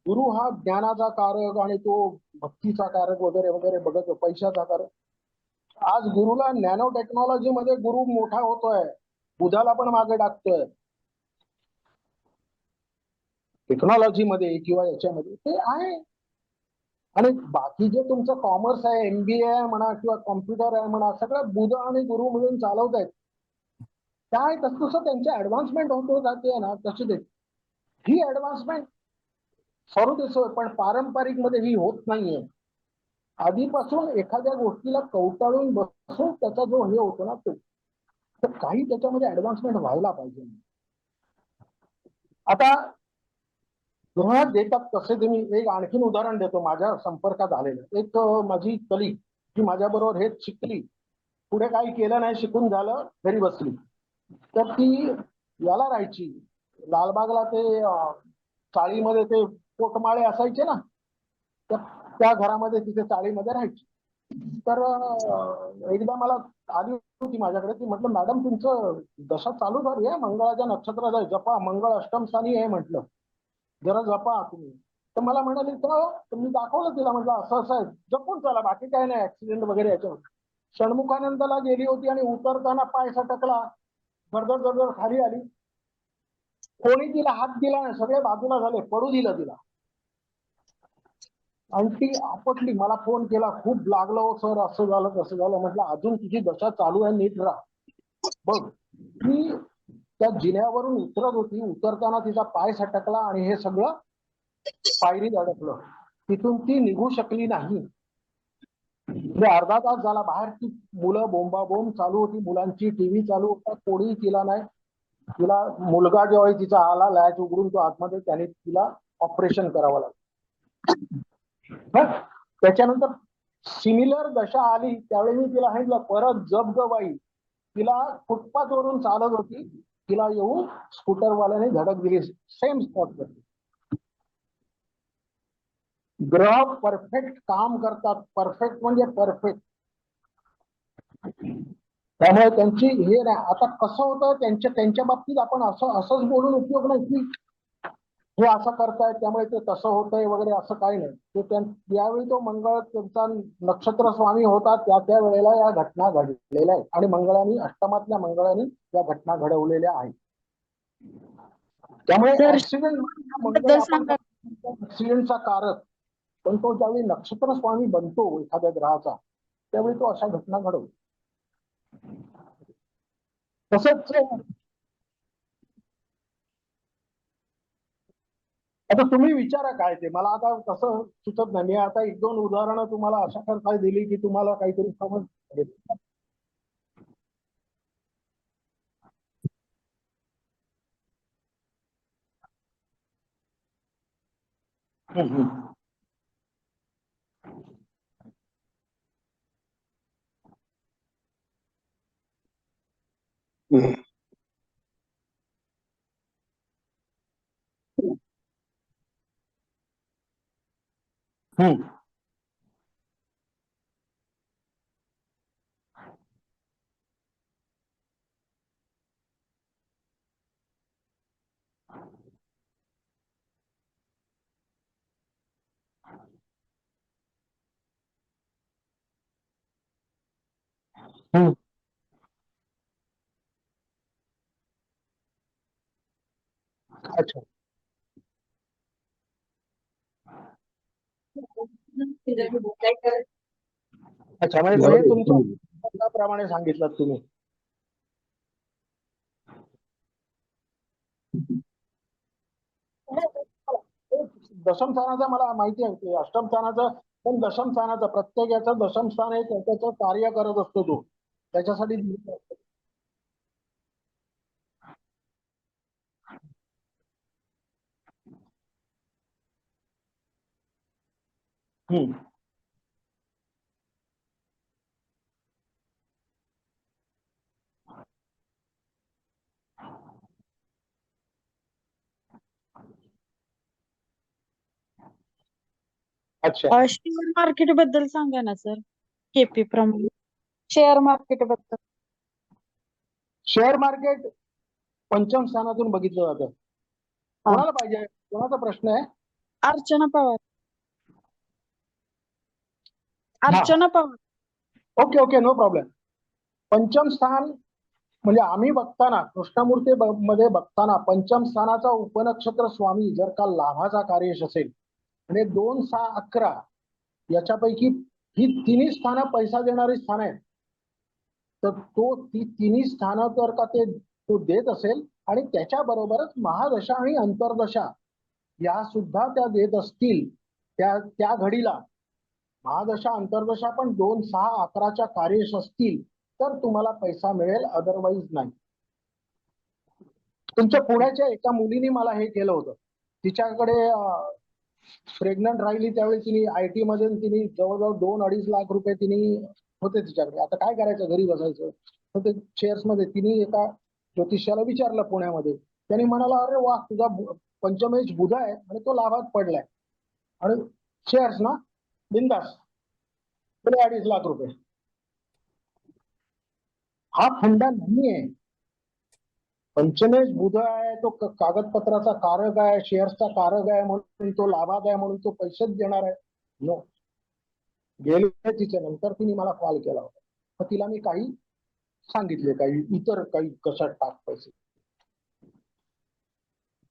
गुरु हा ज्ञानाचा कारक आणि तो भक्तीचा कारक वगैरे वगैरे बघत, पैशाचा कारक. आज गुरुला नॅनो टेक्नॉलॉजी मध्ये गुरु मोठा होतोय, बुधाला पण मागे टाकतोय टेक्नॉलॉजी मध्ये किंवा याच्यामध्ये ते आहे. आणि बाकी जे तुमचं कॉमर्स आहे, MBA आहे म्हणा किंवा कॉम्प्युटर आहे म्हणा, सगळं बुध आणि गुरु मिळून चालवत आहेत. काय तसं त्यांची ऍडव्हान्समेंट होत जाते ना, तशी ते ही ऍडव्हान्समेंट सरू पण पारंपरिक मध्ये ही होत नाहीये. आधीपासून एखाद्या गोष्टीला कवटाळून बसून त्याचा जो हे होतो ना तो, तर काही त्याच्यामध्ये ऍडव्हान्समेंट व्हायला पाहिजे. आता ग्रहात देतात कसे ते, मी एक आणखीन उदाहरण देतो माझ्या संपर्कात आलेलं. एक माझी कलीग जी माझ्या बरोबर हेच शिकली, पुढे काही केलं नाही, शिकून झालं, घरी बसली. तर ती याला राहायची लालबागला, ते चाळीमध्ये ते पोटमाळे असायचे ना, त्या घरामध्ये तिथे चाळीमध्ये राहायची. तर एकदा मला आली होती माझ्याकडे, ती म्हटलं मॅडम तुमचं दशा चालू झाली आहे, मंगळाच्या नक्षत्रात आहे, जपा, मंगळ अष्टम स्थानी आहे, म्हटलं जरा जपा तुम्ही. तर मला म्हणाली तर मी दाखवलं तिला, म्हटलं असं असं आहे, जपून चला, बाकी काय नाही, ऍक्सिडेंट वगैरे याच्यावर. षण्मुखानंदला गेली होती आणि उतरताना पाय सटकला, गडगड गडगड खाली आली. कोणी तिला हात दिला नाही, सगळे बाजूला झाले, पडू दिलं तिला. आणि ती आपटली, मला फोन केला, खूप लागलं हो सर, असं झालं तसं झालं. म्हटलं अजून तुझी दशा चालू आहे, नीट राहा बघ. ती त्या जिन्यावरून उतरत होती, उतरताना तिचा पाय सटकला आणि हे सगळं पायरीत अडकलं. तिथून ती निघू शकली नाही. म्हणजे अर्धा तास झाला, बाहेर ती मुलं बोंबाबोंब चालू होती, मुलांची टीव्ही चालू होता, कोणी तिला नाही. तिला मुलगा जेव्हा तिचा आला लॅच उघडून तो आतमध्ये, त्याने तिला ऑपरेशन करावं लागलं. त्याच्यानंतर सिमिलर दशा आली, त्यावेळी मी तिला सांगितलं परत जप ग बाई. तिला फुटपाथ वरून चालत होती, तिला येऊन स्कूटरवाल्याने धडक दिली सेम स्पॉटवर. ग्रह परफेक्ट काम करतात, परफेक्ट म्हणजे परफेक्ट. त्यामुळे त्यांची हे नाही. आता कसं होतं त्यांच्या बाबतीत आपण असंच बोलून उपयोग नाही की हे असं करतायत त्यामुळे ते तसं होतंय वगैरे, असं काही नाही. ते यावेळी तो मंगळ त्यांचा नक्षत्र स्वामी होता, त्या वेळेला या घटना घडलेल्या आहेत आणि मंगळाने, अष्टमातल्या मंगळाने या घटना घडवलेल्या आहेत. त्यामुळे सर, ऍक्सिडेंट बद्दल सांगा. ऍक्सिडेंटचा कारक, पण तो ज्यावेळी नक्षत्र स्वामी बनतो एखाद्या ग्रहाचा, त्यावेळी तो अशा घटना घडवतो. तसंच आता तुम्ही विचारा काय ते, मला आता तसं सुचत नाही. मी आता 1-2 उदाहरणं तुम्हाला अशा प्रकारे दिली की तुम्हाला काहीतरी समज. हम्म. हम्म. हम्म. हम्म. अच्छा अच्छा, म्हणजे हे तुमच्या प्रमाणे सांगितलं तुम्ही. दशम स्थानाचं मला माहिती आहे की अष्टम स्थानाचं, पण दशम स्थानाचं प्रत्येक याचं दशम स्थान हे त्याचं कार्य करत असतो तो त्याच्यासाठी. हम्म. अच्छा. शेअर मार्केट बद्दल सांगा ना सर. केपी प्रमाणे शेअर मार्केट बद्दल. शेअर मार्केट पंचम स्थानातून बघितलं जातं. कोणाला पाहिजे, कोणाचा प्रश्न आहे? अर्चना पवार. हा. Archana Pawar. Okay okay, no problem. पंचम स्थान म्हणजे आम्ही बघताना कृष्णमूर्ती मध्ये बघताना पंचम स्थानाचा उपनक्षत्र स्वामी जर का लाभाचा कार्यश असेल म्हणजे 2, 6, 11 याच्यापैकी ही तिन्ही स्थानं पैसा देणारी स्थान आहेत. तर तो ती तिन्ही स्थानं जर का तो देत असेल आणि त्याच्याबरोबरच महादशा आणि अंतर्दशा या सुद्धा त्या देत असतील, त्या घडीला महादशा अंतर्दशा पण 2, 6, 11च्या कार्यश असतील तर तुम्हाला पैसा मिळेल, अदरवाईज नाही. तुमच्या पुण्याच्या एका मुलीने मला हे केलं होतं. तिच्याकडे प्रेग्नंट राहिली त्यावेळी तिने IT मध्ये तिने जवळजवळ 2-2.5 लाख रुपये तिने होते तिच्याकडे. आता काय करायचं, घरी बसायचं. तर ते शेअर्स मध्ये तिने एका ज्योतिषाला विचारलं पुण्यामध्ये. त्यांनी म्हणाला, अरे वा, तुझा पंचमेश बुध आहे आणि तो लाभात पडलाय आणि शेअर्स ना बिंदास 2.5 लाख रुपये. हा फंडा नाहीये. पंचमेश बुध आहे, तो कागदपत्राचा कारक आहे, शेअर्सचा कारक आहे म्हणून तो लाभात आहे म्हणून तो पैसेच देणार आहे, नो. गेले तिच्या नंतर तिने मला कॉल केला होता. तर तिला मी काही सांगितले, काही इतर काही कशात टाक पैसे.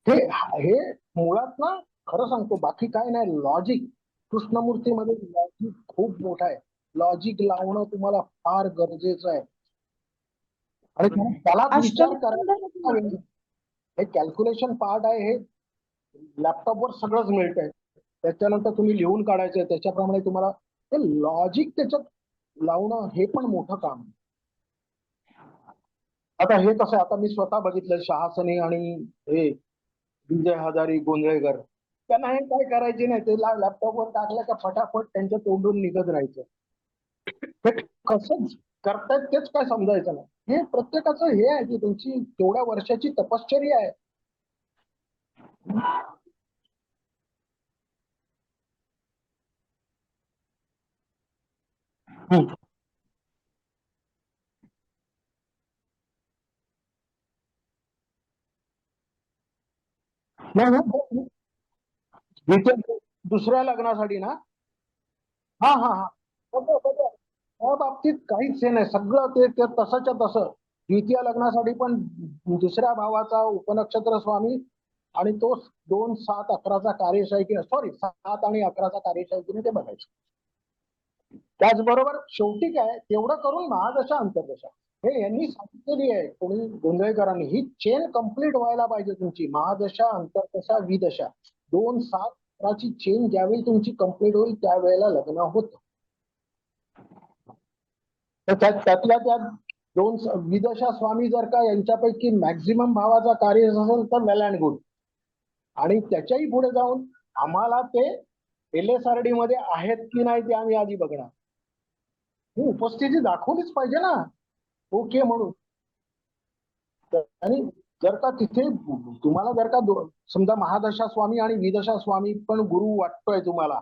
हे मुळात ना, खरं सांगतो बाकी काय नाही, लॉजिक. कृष्णमूर्तीमध्ये लॉजिक खूप मोठा आहे. लॉजिक लावणं तुम्हाला फार गरजेचं आहे आणि त्याला विचार करायला. हे कॅल्क्युलेशन पार्ट आहे, हे लॅपटॉपवर सगळंच मिळतंय. त्याच्यानंतर तुम्ही लिहून काढायचंय, त्याच्याप्रमाणे तुम्हाला ते लॉजिक त्याच्यात लावणं हे पण मोठं काम. आता हे कसं आहे, आता मी स्वतः बघितलं शहासनी आणि हे विजय हजारी गोंधळेकर, त्यांना हे काय करायचे नाही, ते लॅपटॉपवर टाकलं का फटाफट त्यांच्या तोंडून निघत राहायचं. हे कसं करतायत तेच काय समजायचं नाही. हे प्रत्येकाचं हे आहे की त्यांची तेवढ्या वर्षाची तपश्चर्या आहे. नाही, दुसऱ्या लग्नासाठी ना. हा हा हा, त्या बाबतीत काहीच हे नाही, सगळं ते तसंच्या तसं. द्वितीय लग्नासाठी पण दुसऱ्या भावाचा उपनक्षत्र स्वामी आणि तो 2, 7, 11चा कार्यश आहे की, सॉरी 7 आणि 11चा कार्यश आहे की नाही ते बघायचं. त्याचबरोबर शेवटी काय तेवढं करून महादशा अंतर्दशा हे यांनी सांगितलेली आहे, कोणी गोंधळेकरांनी. ही चेन कंप्लीट व्हायला पाहिजे तुमची, महादशा अंतर्दशा विदशा 2, 7, 11ची चेन ज्यावेळी तुमची कंप्लीट होईल त्यावेळेला लग्न होतं. तर त्यातल्या त्यात 2 विदशा स्वामी जर का यांच्यापैकी मॅक्झिमम भावाचा कार्य असेल तर वेल अँड गुड. आणि त्याच्याही पुढे जाऊन आम्हाला ते LSRD मध्ये आहेत की नाही ते आम्ही आधी बघणार. ही उपस्थिती दाखवलीच पाहिजे ना, ओके म्हणून. आणि जर का तिथे तुम्हाला जर का समजा महादशा स्वामी आणि विदशा स्वामी पण गुरु वाटतोय तुम्हाला,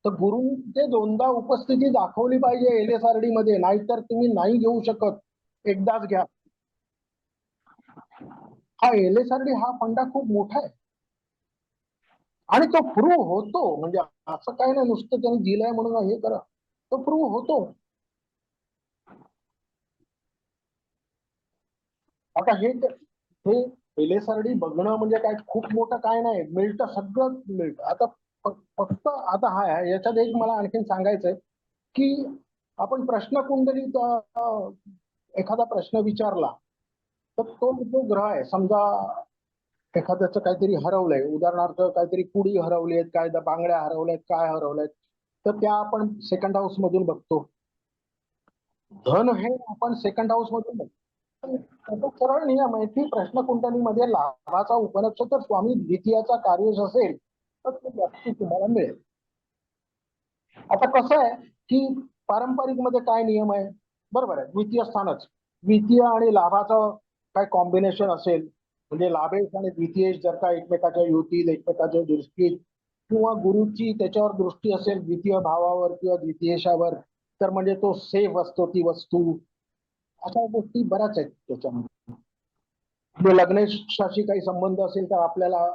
तर गुरु ते दोनदा उपस्थिती दाखवली पाहिजे LSRD मध्ये, नाहीतर तुम्ही नाही घेऊ शकत. एकदाच घ्या. हा LSRD हा फंडा खूप मोठा आहे आणि तो प्रूव्ह होतो. म्हणजे असं काही नाही नुसतं त्यांनी दिलंय म्हणून हे करा, तो प्रूव्ह होतो. आता हे LSRD बघणं म्हणजे काय खूप मोठं काय नाही, मिळतं, सगळं मिळतं. आता फक्त आता हा आहे, याच्यात एक मला आणखीन सांगायचंय की आपण प्रश्नकुंडलीत एखादा प्रश्न विचारला तर तो जो ग्रह आहे, समजा एखाद्याचं काहीतरी हरवलंय, उदाहरणार्थ काहीतरी कुडी हरवली आहेत, काय बांगड्या हरवल्यात, काय हरवल्यात, तर त्या आपण सेकंड हाऊस मधून बघतो. धन हे आपण सेकंड हाऊस मधून बघतो. त्याचा सरळ नियम आहे की प्रश्नकुंडलीमध्ये लाभाचा उपनक्षत्र स्वामी द्वितीयाचा कार्यश असेल तर ती व्यक्ती तुम्हाला मिळेल. आता कसं आहे की पारंपरिक मध्ये काय नियम आहे, बरोबर आहे, द्वितीय स्थानच, द्वितीय आणि लाभाचं काय कॉम्बिनेशन असेल, म्हणजे लाभेश आणि द्वितीयेश जर का एकमेकाच्या युतीत, एकमेकाच्या दृष्टीत, किंवा गुरुची त्याच्यावर दृष्टी असेल द्वितीय भावावर किंवा द्वितीयेशावर, तर म्हणजे तो सेफ असतो ती वस्तू. अशा गोष्टी बऱ्याच आहेत त्याच्यामध्ये. लग्नेशाशी काही संबंध असेल तर आपल्याला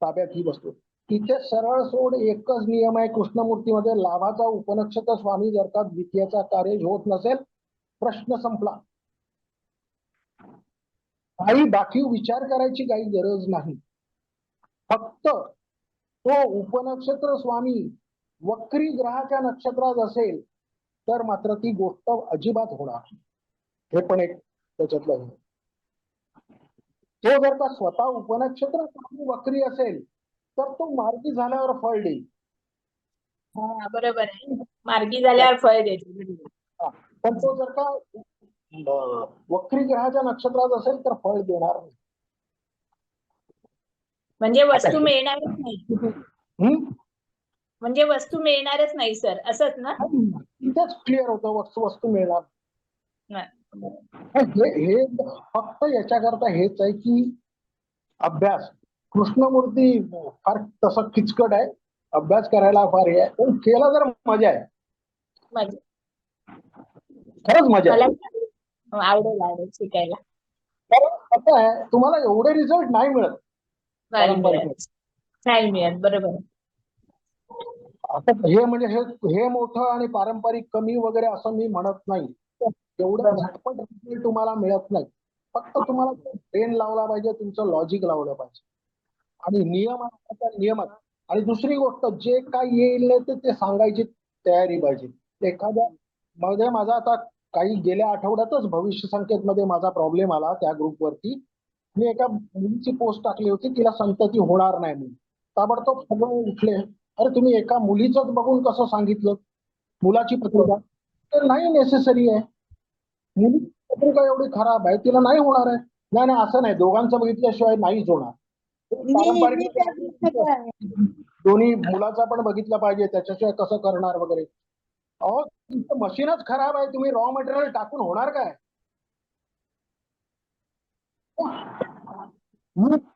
ताब्यात ही वस्तू. तिथे सरळ सोड एकच नियम आहे कृष्णमूर्तीमध्ये, लाभाचा उपनक्षत्र स्वामी जर का द्वितीयाचा कार्य होत नसेल, प्रश्न संपला. काही बाकी विचार करायची काही गरज नाही. फक्त तो उपनक्षत्र स्वामी वक्री ग्रहाच्या नक्षत्रात असेल तर मात्र ती गोष्ट अजिबात होणार. हे पण एक त्याच्यातलं आहे. तो जर का स्वतः उपनक्षत्र स्वामी वक्री असेल तर तो मार्गी झाल्यावर फळ देईल. हा बरोबर आहे, मार्गी झाल्यावर फळ देते. पण तो जर का वक्री ग्रहाच्या नक्षत्रात असेल तर फळ देणार नाही. म्हणजे वस्तू मिळणारच नाही. हम्म? म्हणजे वस्तू मिळणारच नाही सर, असंच ना? इथेच क्लिअर होतं, वस्तू मिळणार. हे फक्त याच्याकरता हेच आहे की अभ्यास. कृष्णमूर्ती फार तसं किचकट आहे, अभ्यास करायला फार आहे, पण केला जर मजा आहे, खरंच मजा आहे. मला आवडेल शिकायला. कारण कसं आहे, तुम्हाला एवढे रिझल्ट नाही मिळत नाही मिळत, बरोबर. आता हे म्हणजे हे मोठं आणि पारंपरिक कमी वगैरे असं मी म्हणत नाही. एवढं झटपट रिझल्ट तुम्हाला मिळत नाही. फक्त तुम्हाला ब्रेन लावला पाहिजे, तुमचं लॉजिक लावलं पाहिजे आणि नियमात. आणि दुसरी गोष्ट, जे काय येईल ते सांगायची तयारी पाहिजे. एखाद्या मध्ये माझा आता काही गेल्या आठवड्यातच भविष्य संकेत मध्ये माझा प्रॉब्लेम आला. त्या ग्रुपवरती मी एका मुलीची पोस्ट टाकली होती, तिला संतती होणार नाही म्हणून. ताबडतोब सगळे उठले, अरे तुम्ही एका मुलीच बघून कसं सांगितलं, मुलाची पत्रिका तर नाही नेसेसरी आहे, मुलीची पत्रिका एवढी खराब आहे, तिला नाही होणार आहे. नाही नाही असं नाही, दोघांचं बघितल्याशिवाय नाहीच होणार. पारंपरिक दोन्ही मुलाचा पण बघितलं पाहिजे, त्याच्याशिवाय कसं करणार वगैरे. अहो तुमचं मशीनच खराब आहे, तुम्ही रॉ मटेरियल टाकून होणार काय?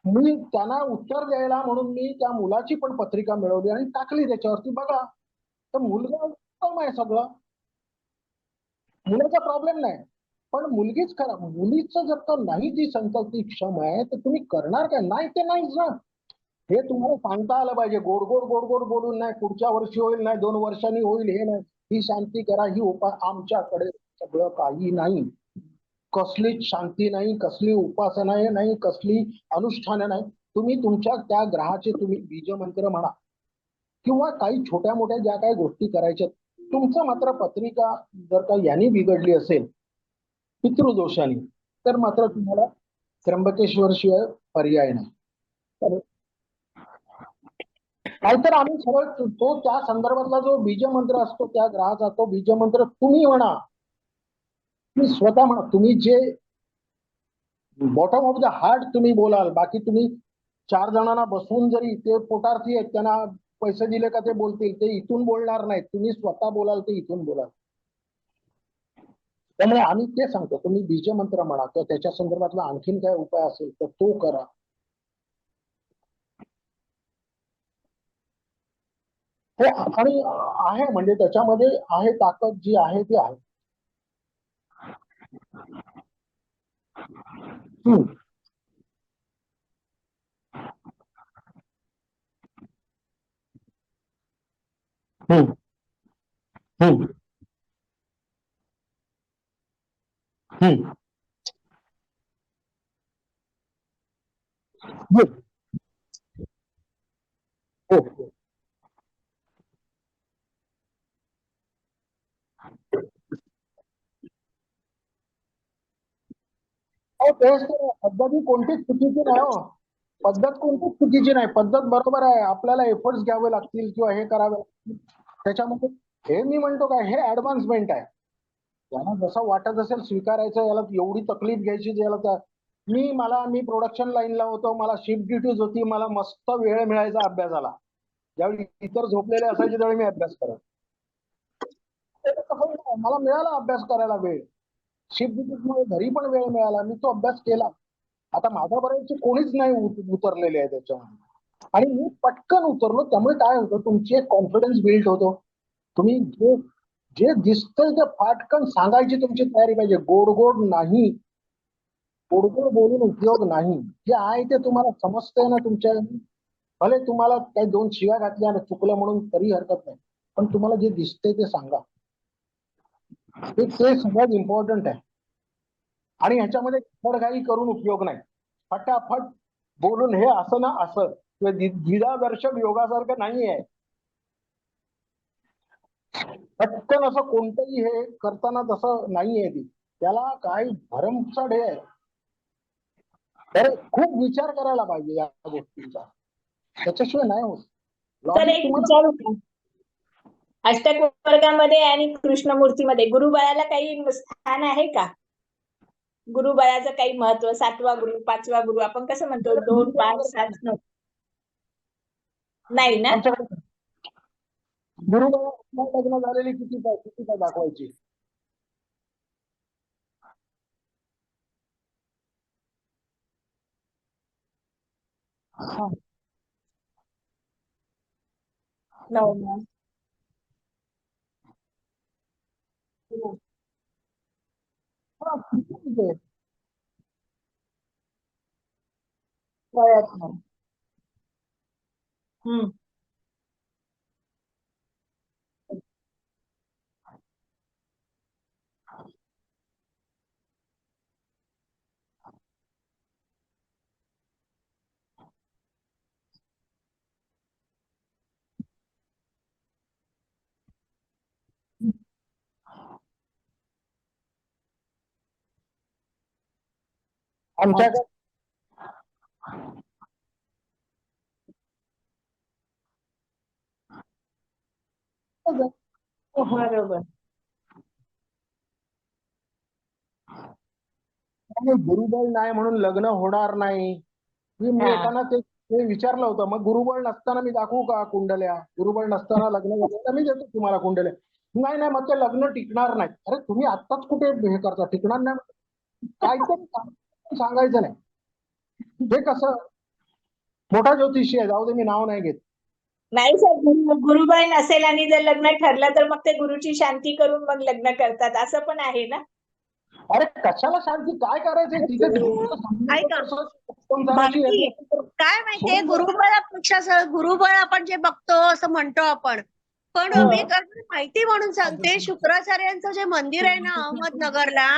मी त्यांना उत्तर द्यायला म्हणून मी त्या मुलाची पण पत्रिका मिळवली आणि टाकली त्याच्यावरती. बघा, तर मुलगा उत्तम आहे, सगळं मुलाचा प्रॉब्लेम नाही, पण मुलगीच खराब. मुलीचं जर का नाही ती संतती क्षम आहे तर तुम्ही करणार काय? नाही ते नाहीच ना. हे तुम्हाला सांगता आलं पाहिजे. गोड गोड गोड गोड बोलून नाही, पुढच्या वर्षी होईल, नाही 2 वर्षांनी होईल, हे नाही, ही शांती करा, ही उपाय. आमच्याकडे सगळं काही नाही, कसलीच शांती नाही, कसली उपासना नाही, कसली अनुष्ठान नाही. तुम्ही तुमच्या त्या ग्रहाचे तुम्ही बीजमंत्र म्हणा किंवा काही छोट्या मोठ्या ज्या काही गोष्टी करायच्या, तुमचं मात्र पत्रिका जर का यांनी बिघडली असेल पितृदोषाने, तर मात्र तुम्हाला त्र्यंबकेश्वर शिवाय पर्याय नाही. नाहीतर आम्ही सरळ तो त्या संदर्भातला जो बीजमंत्र असतो त्या ग्रहाचा, तो बीजमंत्र तुम्ही म्हणा, तुम्ही स्वतः म्हणा. तुम्ही जे बॉटम ऑफ द हार्ट तुम्ही बोलाल, बाकी तुम्ही 4 जणांना बसवून जरी ते पोटार्थी आहेत त्यांना पैसे दिले का ते बोलतील, ते इथून बोलणार नाहीत, तुम्ही स्वतः बोलाल ते इथून बोलाल. त्यामुळे आम्ही ते सांगतो, तुम्ही बीजमंत्र म्हणा किंवा त्याच्या संदर्भातला आणखीन काय उपाय असेल तर तो करा. हो, आणि आहे म्हणजे त्याच्यामध्ये आहे ताकद जी आहे ती आहे. हम्म. हम्म. हम्म. हम्म. हो. हो. हो, तेच तर. पद्धती कोणतीच चुकीची नाही हो. पद्धत कोणतीच चुकीची नाही. पद्धत बरोबर आहे. आपल्याला एफर्ट्स घ्यावे लागतील किंवा हे करावे लागतील. त्याच्यामध्ये हे मी म्हणतो काय, हे ऍडव्हान्समेंट आहे. याला जसं वाटत असेल स्वीकारायचं, याला एवढी तकलीफ घ्यायची याला. मी प्रोडक्शन लाईनला होतो, मला शिफ्ट ड्युटीज होती, मला मस्त वेळ मिळायचा अभ्यासाला. ज्यावेळी इतर झोपलेले असायचे त्यावेळी मी अभ्यास करायचो. मला मिळाला अभ्यास करायला वेळ. शिफ्ट ड्युटीजमुळे घरी पण वेळ मिळाला, मी तो अभ्यास केला. आता माझ्याबरोबरचे कोणीच नाही उतरलेले आहे त्याच्यामध्ये, आणि मी पटकन उतरलो. त्यामुळे काय होतं, तुमची एक कॉन्फिडन्स बिल्ड होतो. तुम्ही जे दिसतंय ते फाटकन सांगायची तुमची तयारी पाहिजे. गोड गोड नाही, गोड गोड बोलून उपयोग नाही. जे आहे ते तुम्हाला समजतंय ना तुमच्या, भले तुम्हाला काही 2 शिव्या घातल्या चुकलं म्हणून तरी हरकत नाही, पण तुम्हाला जे दिसतंय ते सांगा. ते सगळ्यात इम्पॉर्टंट आहे. आणि ह्याच्यामध्ये खडघाई करून उपयोग नाही. फटाफट बोलून हे असं ना असं दिशादर्शक योगासारखं नाही आहे. पटकन असं कोणतंही हे करताना तसं नाहीये ती. त्याला काही भरमसाठ हे आहे. तर खूप विचार करायला पाहिजे या गोष्टींचा, त्याच्याशिवाय नाही होत. तर एक विचारू का? अष्टक वर्गामध्ये आणि कृष्णमूर्तीमध्ये गुरुबळाला काही स्थान आहे का? गुरुबळाचं काही महत्व, 7वा गुरु, 5वा गुरु, आपण कसं म्हणतो 2, 5, 7, 9? नाही ना? आमच्याकडे गुरुबाळा लग्न झालेली किती काय दाखवायची. No. हा, किती आहे? कळत नाही. हम्म. आमच्याकडे बरोबर. गुरुबळ नाही म्हणून लग्न होणार नाही. मी हा. एकाना ते विचारलं होतं, मग गुरुबळ नसताना मी दाखवू का कुंडल्या? गुरुबळ नसताना लग्न झालं तर मी देतो तुम्हाला कुंडल्या. नाही नाही, मग ते लग्न टिकणार नाही. अरे तुम्ही आत्ताच कुठे हे करता, टिकणार नाही काहीतरी सांगायचं नाही. हे कसं, मोठा ज्योतिषी आहे, जाऊ दे मी नाव नाही घेत. नाही सर, गुरुबळ नसेल आणि जर लग्न ठरलं तर मग ते गुरुची शांती करून मग लग्न करतात, असं पण आहे ना? अरे कशाला शांती, काय करायचंय तिथे? ऐका, भारती, काय माहितीये, गुरुबळापेक्षा गुरुबळ आपण जे बघतो असं म्हणतो आपण, पण मी माहिती म्हणून सांगते, शुक्राचार्यांचं जे मंदिर आहे ना अहमदनगरला,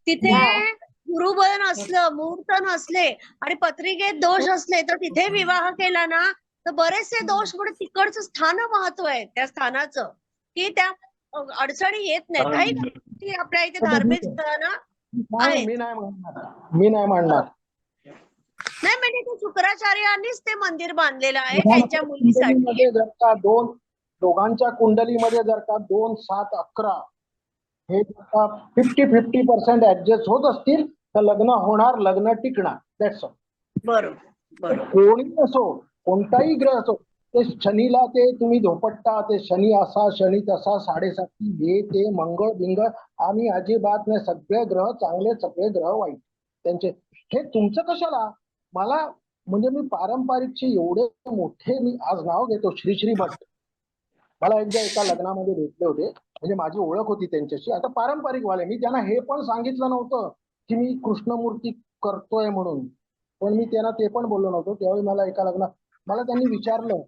तिथे गुरुबळ नसलं, मुहूर्त नसले आणि पत्रिकेत दोष असले तर तिथे विवाह केला ना तर बरेचसे दोष, म्हणजे तिकडचं स्थान महत्व आहे त्या स्थानाचं, की त्या अडचणी येत नाहीत. काही गोष्टी आपल्या इथे धार्मिक स्थळांना आहेत. मी नाही मानणार. नाही म्हणजे ते शुक्राचार्यांनीच ते मंदिर बांधलेलं आहे त्यांच्या मुलीसाठी. कुंडलीमध्ये जर का दोघांच्या कुंडलीमध्ये जर का 2, 7, 11 हे 50-50% ऍडजस्ट होत असतील तर लग्न होणार, लग्न टिकणार. That's all. बरोबर. ते कोणी असो, कोणताही ग्रह असो, ते शनीला ते तुम्ही धोपटता, ते शनी असा शनी तसा 7.5 हे ते मंगळ बिंगळ आम्ही अजिबात नाही. सगळे ग्रह चांगले, सगळे ग्रह वाईट त्यांचे. हे तुमचं कशाला? मला म्हणजे मी पारंपरिकचे एवढे मोठे मी आज नाव घेतो श्री श्री भट. मला एकदा एका लग्नामध्ये भेटले होते, म्हणजे माझी ओळख होती त्यांच्याशी. आता पारंपरिक वाले, मी त्यांना हे पण सांगितलं नव्हतं की मी कृष्णमूर्ती करतोय म्हणून, पण मी त्यांना ते पण बोललो नव्हतो. त्यावेळी मला एका लग्नात मला त्यांनी विचारलं,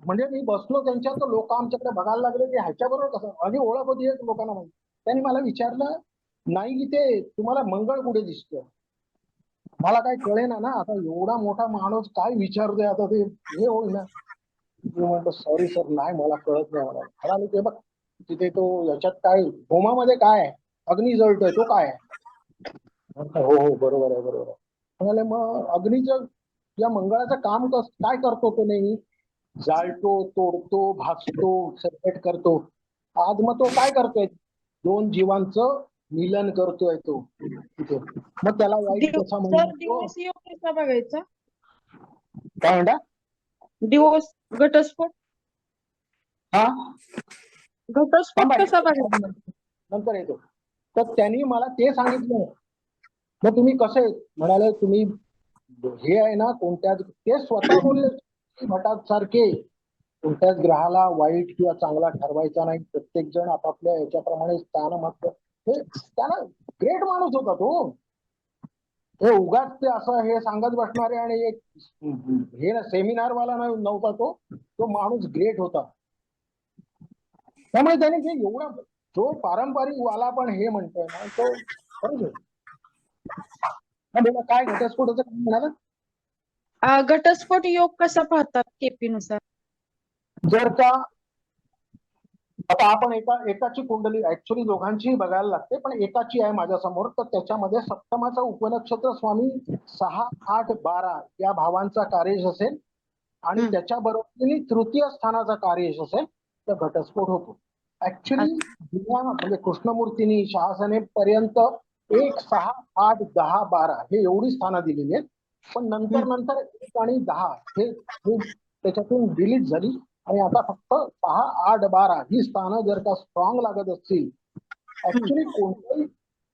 म्हणजे मी बसलो त्यांच्या, तर लोक आमच्याकडे बघायला लागले की ह्याच्याबरोबर कसं. माझी ओळख होती एक लोकांना माहिती. त्यांनी मला विचारलं, नाही की ते तुम्हाला मंगळ कुठे दिसतोय? मला काय कळेना ना, आता एवढा मोठा माणूस काय विचारतोय, आता ते हे होईल ना. मी म्हटलं सॉरी सर, नाही मला कळत नाही मला. म्हणाले ते बघ तिथे तो याच्यात काय होमामध्ये काय आहे, अग्नी जळतोय, तो काय आहे? म्हटलं, हो हो बरोबर आहे बरोबर आहे. म्हणाले मग अग्नीचं या मंगळाचं काम काय करतो तो? नेहमी जाळतो, तोडतो, भाजतो, सेपरेट करतो. आज मग तो काय करतोय? 2 जीवांचं मिलन करतोय तो तिथे. मग त्याला वाईट कसा म्हणतो? दिवस योग कसा बघायचा? काय म्हणता? दिवस घटस्फोट हा घटस्फोट कसा बघायचा? नंतर येतो. तर त्यांनी मला ते सांगितलं. मग तुम्ही कसे म्हणाले, तुम्ही हे आहे ना कोणत्या, ते स्वतः बोलले भटात सारखे कोणत्याच ग्रहाला वाईट किंवा चांगला ठरवायचा नाही. प्रत्येक जण आपापल्या याच्याप्रमाणे स्थान मागत. हे त्याला ग्रेट माणूस होता तो. हे उगाच ते असं हे सांगत बसणारे आणि एक हे सेमिनार वाला नव्हता तो. तो माणूस ग्रेट होता. त्यामुळे त्याने जे एवढा जो पारंपरिक वाला पण हे म्हणतोय ना, तो खरंच आहे. काय घटस्फोटाचं काय म्हणाला? घटस्फोट योग कसा पाहतात केपी नुसार? जर का आता आपण एकाची कुंडली ऍक्च्युली दोघांचीही बघायला लागते, पण एकाची आहे माझ्या समोर. तर त्याच्यामध्ये सप्तमाचा उपनक्षत्र स्वामी 6, 8, 12 या भावांचा कार्यश असेल आणि त्याच्या बरोबरीने तृतीय स्थानाचा कार्यश असेल तर घटस्फोट होतो. ऍक्च्युली म्हणजे कृष्णमूर्तींनी शहासने पर्यंत 1, 6, 8, 10, 12 हे एवढी स्थानं दिलेली आहेत. पण नंतर 1 आणि 10 हे त्याच्यातून डिलीट झाली आणि आता फक्त 6, 8, 12 ही स्थानं जर का स्ट्रॉंग लागत असतील. ऍक्च्युली कोणतंही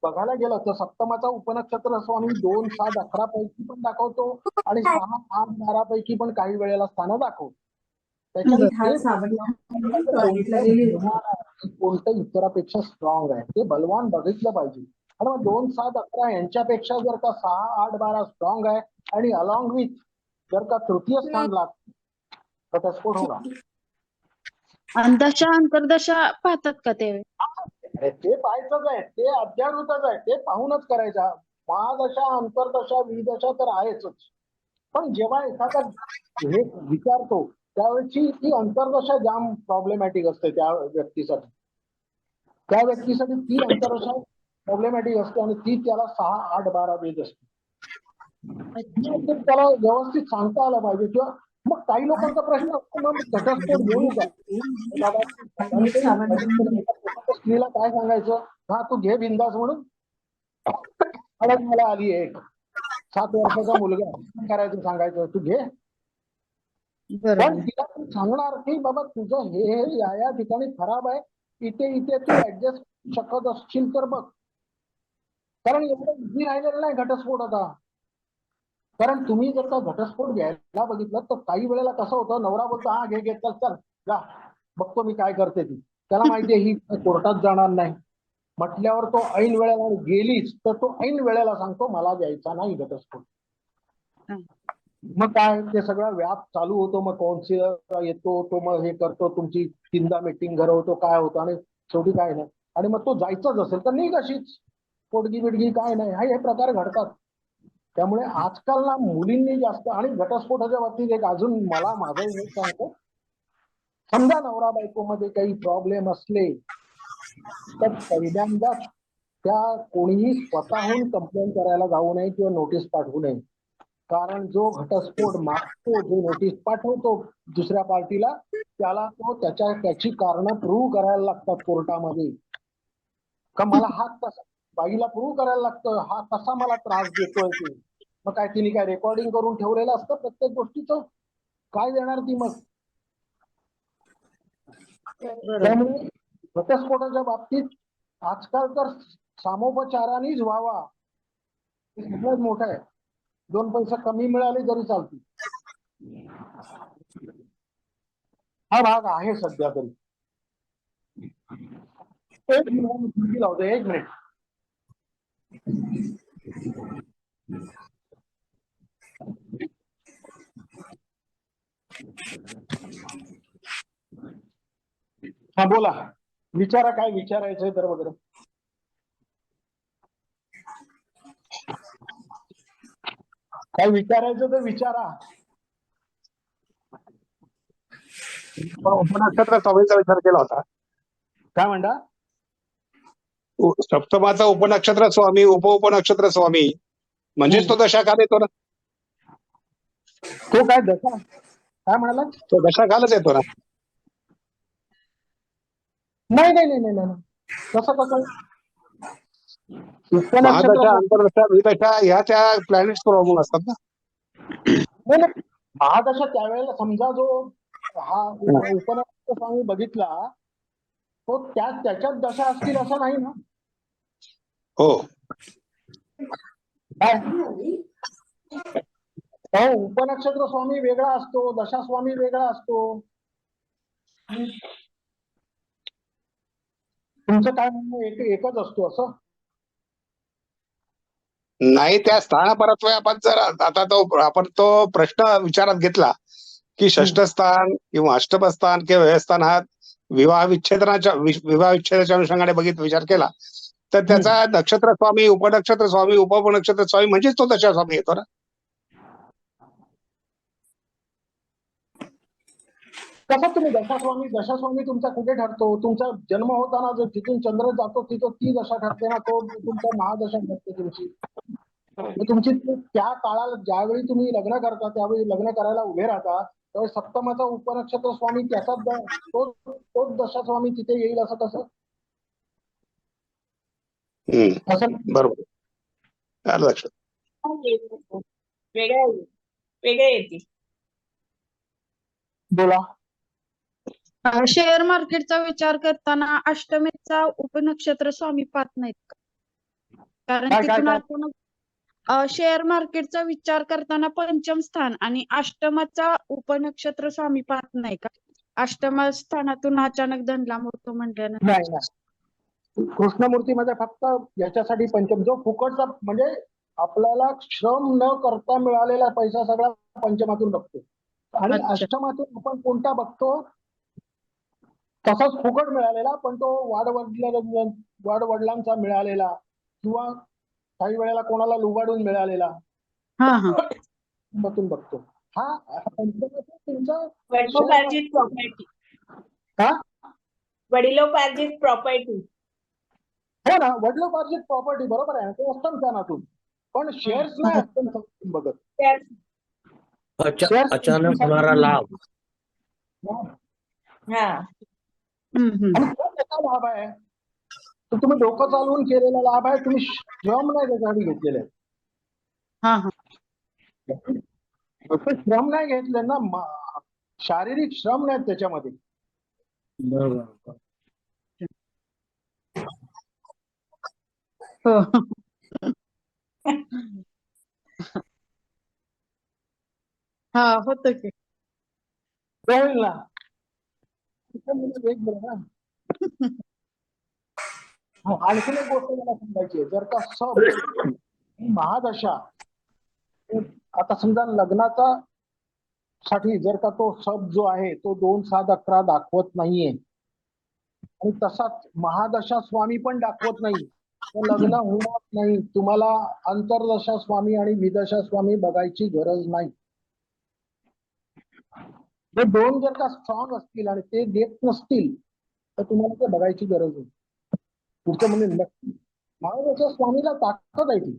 बघायला गेलं तर सप्तमाचा उपनक्षत्र स्वामी 2, 7, 11 पैकी पण दाखवतो आणि 6, 8, 12 पैकी पण काही वेळेला स्थानं दाखवतो. कोणतं इतरापेक्षा स्ट्रॉंग आहे ते बलवान बघितलं पाहिजे. आणि मग 2, 7, 11 यांच्यापेक्षा जर का 6, 8, 12 स्ट्रॉंग आहे आणि अलॉंग विथ जर का तृतीय स्थान लागतं तर घटस्फोट होणार. आणि दशा अंतर्दशा पाहतात का ते? ते पाहायचंच आहे, ते अध्यावृतच आहे, ते पाहूनच करायचा. महादशा, अंतर्दशा, विदशा तर आहेच. पण जेव्हा एखादा हे विचारतो त्यावेळेची ती अंतर्दशा जाम प्रॉब्लेमॅटिक असते त्या व्यक्तीसाठी. त्या व्यक्तीसाठी ती अंतर्दशा प्रॉब्लेमॅटिक असते आणि ती त्याला 6, 8, 12 वेद असते. त्याला व्यवस्थित सांगता आलं पाहिजे. किंवा मग काही लोकांचा प्रश्न असतो, मग घटस्फोट घेऊ का? स्त्रीला काय सांगायचं? हा तू घे बिंदास म्हणून. मला आली एक 7 वर्षाचा मुलगा करायचं सांगायचं तू घे. पण तिला सांगणार की बाबा तुझं हे या ठिकाणी खराब आहे, इथे तू ऍडजस्ट शकत असशील तर बघ. कारण एवढं इझी राहिलेलं नाही घटस्फोट आता. कारण तुम्ही जर का घटस्फोट घ्यायला बघितलं तर काही वेळेला कसं होतं, नवरा बोलतो हा घे चल चल जा बघतो मी काय करते ती. त्याला माहितीये ही कोर्टात जाणार नाही म्हटल्यावर तो ऐन वेळेला गेलीच तर तो ऐन वेळेला सांगतो मला द्यायचा नाही घटस्फोट. मग काय ते सगळं व्याप चालू होतो. मग कौन्सिलर येतो, तो मग हे करतो, तुमची 3दा मीटिंग घडवतो, काय होतं आणि शेवटी काय नाही. आणि मग तो जायचाच असेल तर नाही कशीच पोटगी बिडगी काय नाही, हे प्रकार घडतात. त्यामुळे आजकाल ना मुलींनी जास्त, आणि घटस्फोटाच्या बाबतीत एक अजून मला माझं हे सांगतो, समजा नवरा बायको मध्ये काही प्रॉब्लेम असले तर पहिल्यांदा त्या कोणीही स्वतःहून कंप्लेंट करायला जाऊ नये किंवा नोटीस पाठवू नये. कारण जो घटस्फोट मागतो, जो नोटीस पाठवतो दुसऱ्या पार्टीला, त्याला तो त्याची कारणं प्रूव्ह करायला लागतात कोर्टामध्ये. का मला हा कसा, बाईला प्रूव्ह करायला लागतं हा कसा मला त्रास देतोय ते. मग काय तिने काय रेकॉर्डिंग करून ठेवलेलं असतं प्रत्येक गोष्टीचं? काय देणार ती मग? त्यामुळे घटस्फोटाच्या बाबतीत आजकाल तर सामोपचारानेच व्हावा हे सगळ्यात मोठं आहे. 2 पैसे कमी मिळाले तरी चालतील. हा भाग आहे सध्या तरी. एक मिनिट लावतो, 1 मिनिट. हा बोला, विचारा काय विचारायचंय तर वगैरे. काय विचारायचं तर विचारा. पण उपनक्षत्र स्वामीचा विचार केला होता. काय म्हणता? सप्तमाचा उपनक्षत्र स्वामी, उपनक्षत्र स्वामी म्हणजेच तो दशाकाल येतो ना. तो काय दशा काय म्हणाला? तो दशाकालच येतो ना. नाही नाही नाही नाही नाही. कसं कसं उपनक्षत्र महादशा, अंतर्दशा, विदशा ह्या त्या प्लॅनेट्स प्रॉब्लेम असतात ना. नाही, नाही. महादशा त्यावेळेला समजा जो हा उपनक्षत्र स्वामी बघितला तो त्याच्यात दशा असतील असं नाही ना. हो, काय हो, उपनक्षत्र स्वामी वेगळा असतो, दशा स्वामी वेगळा असतो. तुमचं काय म्हणणं एकच असतो असं? नाही, त्या स्थानापरत्वे आपण जर आता आपण तो प्रश्न विचारात घेतला की षष्ठस्थान किंवा अष्टमस्थान किंवा व्यवस्थान हा विवाह विच्छेदाच्या अनुषंगाने विचार केला तर त्याचा नक्षत्र स्वामी, उपनक्षत्र स्वामी, उपनक्षत्र स्वामी म्हणजेच तो दशा स्वामी येतो ना. कसं तुम्ही दशास्वामी तुमचा कुठे ठरतो? तुमचा जन्म होताना जर तिथून चंद्र जातो तिथं ती दशा ठरते ना, तो तुमचा महादशा ठरते तुमची. तुमची त्या काळाला ज्यावेळी तुम्ही लग्न करता त्यावेळी लग्न करायला उभे राहता त्यावेळी सप्तमाचा उपनक्षत्र स्वामी त्याचाच तोच दशा स्वामी तिथे येईल असं कसं? असं बरोबर, आलं लक्षात. वेगळ्या वेगळे येतील. बोला. शेअर मार्केटचा विचार करताना अष्टमीचा उपनक्षत्र स्वामी पाहत नाहीत का? कारण काय तिथून काय अचानक शेअर मार्केटचा विचार करताना पंचम स्थान आणि अष्टमाचा उपनक्षत्र स्वामी पाहत नाही का? अष्टम स्थानातून अचानक धनला मोठं म्हटल्यानंतर नाही नाही. कृष्णमूर्तीमध्ये फक्त याच्यासाठी पंचम जो फुकटचा म्हणजे आपल्याला श्रम न करता मिळालेला पैसा सगळा पंचमातून बघतो आणि अच्छा. अष्टमातून आपण कोणता बघतो? तसाच फुकट मिळालेला पण तो वाडवडिलांचा मिळालेला किंवा काही वेळेला कोणाला लुबाडून मिळालेला हा हा मधून बघतो. हा पंचमातून तुमचा वडिलोपार्जित प्रॉपर्टी. का? वडिलोपार्जित प्रॉपर्टी. हो ना, वडिलोपार्जित प्रॉपर्टी बरोबर आहे, ते अष्टम स्थानातून. पण शेअर्स नाही अष्टम स्थानातून बघत. Shares अचानक होणारा लाभ. हा, आणि तो त्याचा लाभ आहे, तो तुम्ही डोकं चालवून केलेला लाभ आहे, तुम्ही श्रम नाही त्याच्यासाठी घेतलेले. हा हा श्रम नाही घेतले ना, शारीरिक श्रम नाहीत त्याच्यामध्ये. बरोबर. हो. हा होतं की. होईल ना. एक मिनिट ना. आणखीन एक गोष्ट मला सांगायची आहे. जर का सब महादशा आता समजा लग्नाचा साठी जर का तो सब जो आहे तो 2-7-11 दाखवत नाहीये आणि तसाच महादशा स्वामी पण दाखवत नाही तर लग्न होणार नाही. तुम्हाला अंतर्दशा स्वामी आणि विदशा स्वामी बघायची गरज नाही. हे दोन जर का स्ट्रॉंग असतील आणि ते देत नसतील तर तुम्हाला ते बघायची गरज नाही. पुढचं म्हणजे नक्की महादशा स्वामीला ताकद आहे ती.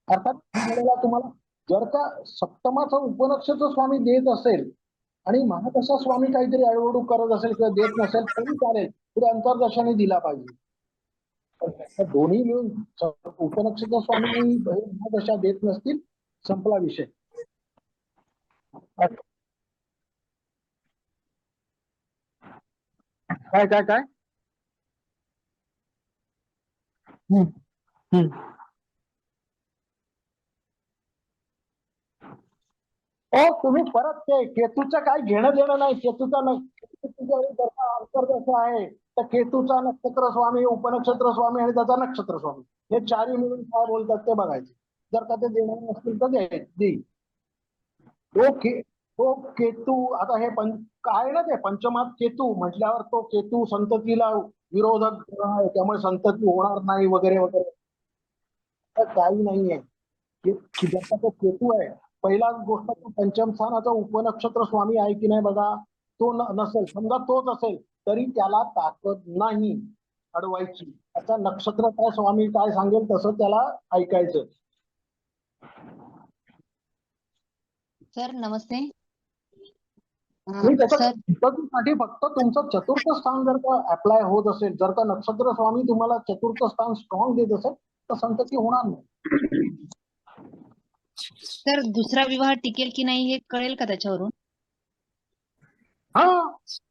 अर्थात वेळेला तुम्हाला जर का सप्तमाचा उपनक्षत्र स्वामी देत असेल आणि महादशा स्वामी काहीतरी अडवडूक करत असेल किंवा देत नसेल तरी चालेल, पुढे अंतर्दशाने दिला पाहिजे. दोन्ही मिळून उपनक्षत्र स्वामी आणि महादशा देत नसतील संपला विषय. काय काय काय हम्म, हम्म. हो तुम्ही परत ते केतूचं काय घेणं देणं नाही. केतूचा जसा अंतर्दशा आहे तर केतूचा नक्षत्र स्वामी, उपनक्षत्र स्वामी आणि त्याचा नक्षत्र स्वामी हे चारही मिळून काय बोलतात ते बघायचे. जर का ते देणार नसतील तर देईल. तो केतू आता हे काय ना ते पंचमात केतू म्हटल्यावर तो केतू संततीला विरोधक ग्रह आहे, त्यामुळे संतती होणार नाही वगैरे वगैरे. तर काही नाहीये. जसा तो केतू आहे, पहिलाच गोष्ट तो पंचम स्थानाचा उपनक्षत्र स्वामी आहे की नाही बघा. तो नसेल, समजा तोच असेल तरी त्याला ताकद नाही अडवायची. त्याचा नक्षत्र काय स्वामी काय सांगेल तसं त्याला ऐकायचं. सर नमस्ते. आणि त्याच्या सर पद्धतीसाठी फक्त तुमचं चतुर्थ स्थान जर का अप्लाय होत असेल, जर का नक्षत्र स्वामी तुम्हाला चतुर्थ स्थान स्ट्रॉंग देत असेल तर संतती होणार नाही. सर दुसरा विवाह टिकेल की नाही हे कळेल का त्याच्यावरून? हा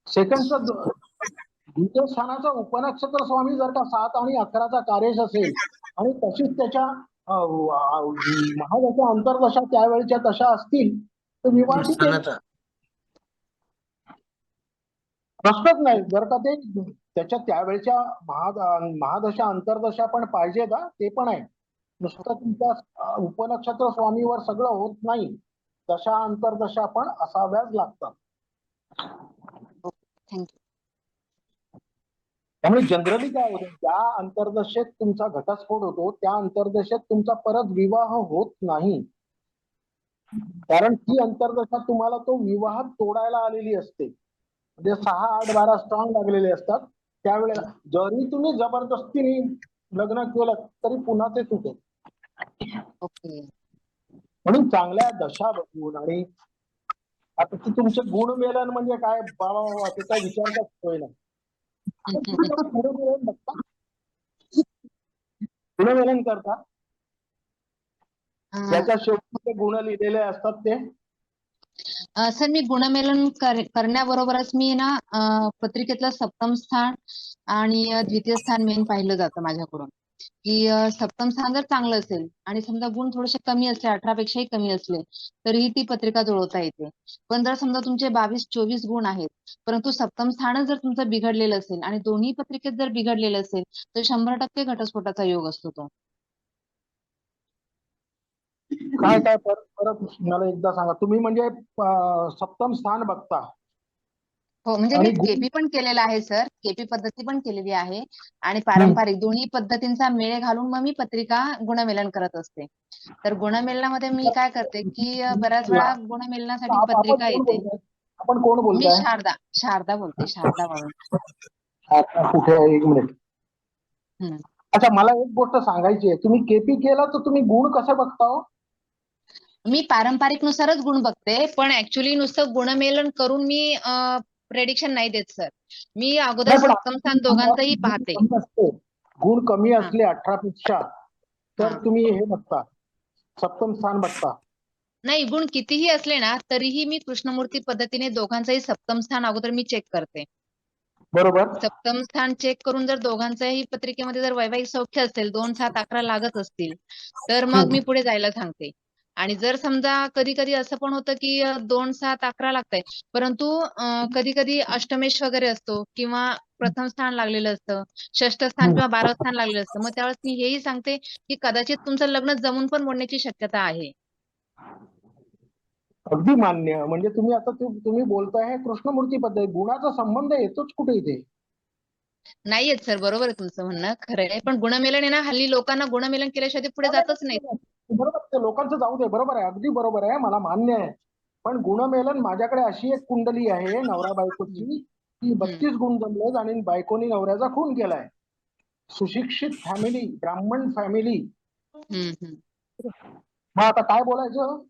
सेकंडचा द्वितीय स्थानाचा उपनक्षत्र स्वामी जर का 7 आणि 11चा कार्यश असेल आणि तशीच त्याच्या महादशा अंतर्दशा त्यावेळेच्या तशा असतील तर विवाह टिकेल. स्थानाचा प्रश्नच नाही. जर का ते त्याच्या त्यावेळेच्या महादशा अंतर्दशा पण पाहिजे का ते पण आहे. नुसतं तुमच्या उपनक्षत्र स्वामीवर सगळं होत नाही. दशा अंतर्दशा पण असाव्याच लागतात. थँक्यू. त्यामुळे जनरली काय होतं, ज्या अंतर्दशेत तुमचा घटस्फोट होतो त्या अंतर्दशेत तुमचा परत विवाह होत नाही. कारण ती अंतर्दशा तुम्हाला तो विवाह तोडायला आलेली असते. म्हणजे 6, 8, 12 स्ट्रॉंग लागलेले असतात. त्यावेळेला जरी तुम्ही जबरदस्तीने लग्न केलं तरी पुन्हा ते तुटेल. ओके. म्हणून चांगल्या दशा बघून आणि आता ते तुमचे गुणमेलन म्हणजे काय बाबा ते काय विचारताच होईना. गुणमेलन बघता, गुणमेलन करता ज्याच्या शेवटी ते गुण लिहिलेले असतात ते. सर मी गुणमेलन करण्याबरोबरच मी ना पत्रिकेतलं सप्तम स्थान आणि द्वितीय स्थान मेन पाहिलं जातं माझ्याकडून, की सप्तम स्थान जर चांगलं असेल आणि समजा गुण थोडेसे कमी असले, 18 पेक्षाही कमी असले तरीही ती पत्रिका जुळवता येते. पण जर समजा तुमचे 22-24 गुण आहेत परंतु सप्तम स्थानच जर तुमचं बिघडलेलं असेल आणि दोन्ही पत्रिकेत जर बिघडलेलं असेल तर 100% घटस्फोटाचा योग असतो तो. काय काय परत मला एकदा सांगा. तुम्ही म्हणजे सप्तम स्थान बघता. हो म्हणजे आणि मी गुण केपी पण केलेला आहे सर, केपी पद्धती पण केलेली आहे आणि पारंपरिक दोन्ही पद्धतींचा मेळ घालून मग मी पत्रिका गुणमेलन करत असते. तर गुणमेलनामध्ये मी काय करते की बऱ्याच वेळा गुणमेलनासाठी आपण पत्रिका कोण येते. बोलताय? आपण कोण मी बोलताय? शारदा बोलते, शारदा म्हणून. कुठे आहे? 1 मिनिट. हम्म. अच्छा मला एक गोष्ट सांगायची आहे. तुम्ही केपी केला तर तुम्ही गुण कसे बघता हो? मी पारंपरिक नुसारच गुण बघते, पण ऍक्च्युली नुसतं गुणमेलन करून मी प्रेडिक्शन नाही देत सर. मी अगोदर नाही, पण सप्तम स्थान दोघांचंही गुण पाहते. कमी असते. गुण कमी हा. असले 18 पेक्षा तर हा. तुम्ही हे बघता, सप्तम स्थान बघता. नाही गुण कितीही असले ना तरीही मी कृष्णमूर्ती पद्धतीने दोघांचंही सप्तम स्थान अगोदर मी चेक करते. बरोबर. सप्तम स्थान चेक करून जर दोघांच्याही पत्रिकेमध्ये जर वैवाहिक सौख्य असेल, 2, 7, 11 लागत असतील तर मग मी पुढे जायला सांगते. आणि जर समजा कधी कधी असं पण होतं की 2, 7, 11 लागतंय परंतु कधी कधी अष्टमेश वगैरे असतो किंवा प्रथम स्थान लागलेलं असतं, षष्ठ स्थान किंवा 12 स्थान लागलेलं असतं. मग त्यावेळेस मी हेही सांगते की कदाचित तुमचं लग्न जमून पण मोडण्याची शक्यता आहे. अगदी मान्य. म्हणजे तुम्ही आता तुम्ही बोलताय हे कृष्णमूर्ती पद्धत, गुणाचा संबंध येतोच कुठे इथे? नाहीयेत सर, बरोबर आहे तुमचं म्हणणं, खरं आहे. पण गुणमेलन आहे ना, हल्ली लोकांना गुणमेलन केल्याशिवाय ते पुढे जातच नाहीत. बरोबर, ते लोकांचं जाऊ दे. बरोबर आहे, अगदी बरोबर आहे, मला मान्य आहे. पण गुणमेलन माझ्याकडे अशी एक कुंडली आहे नवरा बायकोची की 32 गुण जमलेत आणि बायकोनी नवऱ्याचा खून केलाय. सुशिक्षित फॅमिली, ब्राह्मण फॅमिली. मग आता काय बोलायचं?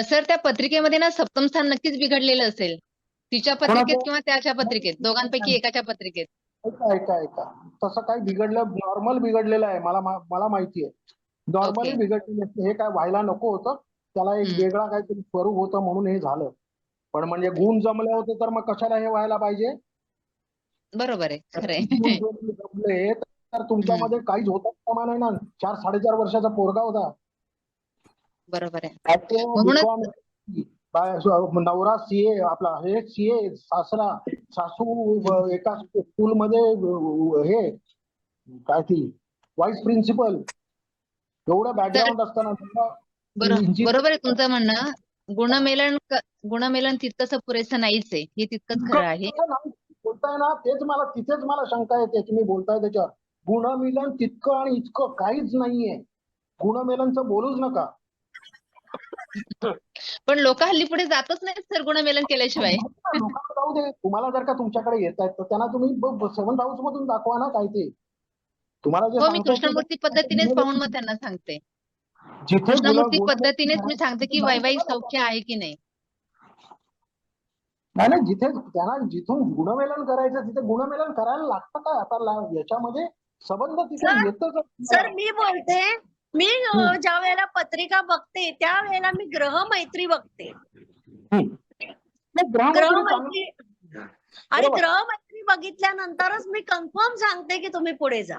सर त्या पत्रिकेमध्ये ना सप्तम स्थान नक्कीच बिघडलेलं असेल. तिच्या पत्रिकेत किंवा त्याच्या पत्रिकेत, दोघांपैकी एकाच्या पत्रिकेत. ऐका तसं काही बिघडलं, नॉर्मल बिघडलेलं आहे. मला माहिती आहे. नॉर्मली बिघडलेलं हे काय व्हायला नको होतं. त्याला एक हम्म. वेगळा काहीतरी स्वरूप होतं म्हणून हे झालं. पण म्हणजे गुण जमले होते तर मग कशाला हे व्हायला पाहिजे? बरोबर आहे, खरंय. गुण जर जमले तर तुमच्यामध्ये काहीच होता कामा नाही ना. 4-4.5 वर्षाचा पोरगा होता. बरोबर आहे. त्याचे म्हणूनच B.Com, नवरा सीए, आपला हे सीए, सासू एका स्कूलमध्ये हे काय ती व्हाईस प्रिन्सिपल. एवढं तर बॅकग्राऊंड असताना सुद्धा बरोबर आहे तुमचं म्हणणं. गुणमेलन तितकंसं पुरेसं नाहीच आहे, हे तितकंच खरं आहे. बोलताय ना, तिथेच मला शंका येते की मी बोलताय त्याच्यावर. गुणमिलन तितकं आणि इतकं काहीच नाहीये. गुणमेलनचं बोलूच नका. पण लोक हल्ली पुढे जातच नाहीत सर गुणमेलन केल्याशिवाय. लोकांना जाऊ दे. तुम्हाला जर का तुमच्याकडे येत आहेत तर त्यांना तुम्ही 7th हाऊस मधून दाखवा ना काय ते. तुम्हाला जे हो, मी सांगतो ते कृष्णमूर्ती पद्धतीनेच पाहून मग त्यांना सांगते. जिथे कृष्णमूर्ती गुण- पद्धतीनेच मी सांगते की गुण- वैवाहिक सौख्य आहे की नाही. नाही जिथे त्यांना जिथून गुणमेलन करायचं तिथे गुणमेलन करायला लागतं काय आता याच्यामध्ये संबंध तिथे सर, येतच. सर मी बोलते, मी ज्या वेळेला पत्रिका बघते त्यावेळेला मी ग्रहमैत्री बघते. ग्रहमैत्री आणि बरोबर. ग्रहमैत्री बघितल्यानंतरच मी कन्फर्म सांगते की तुम्ही पुढे जा.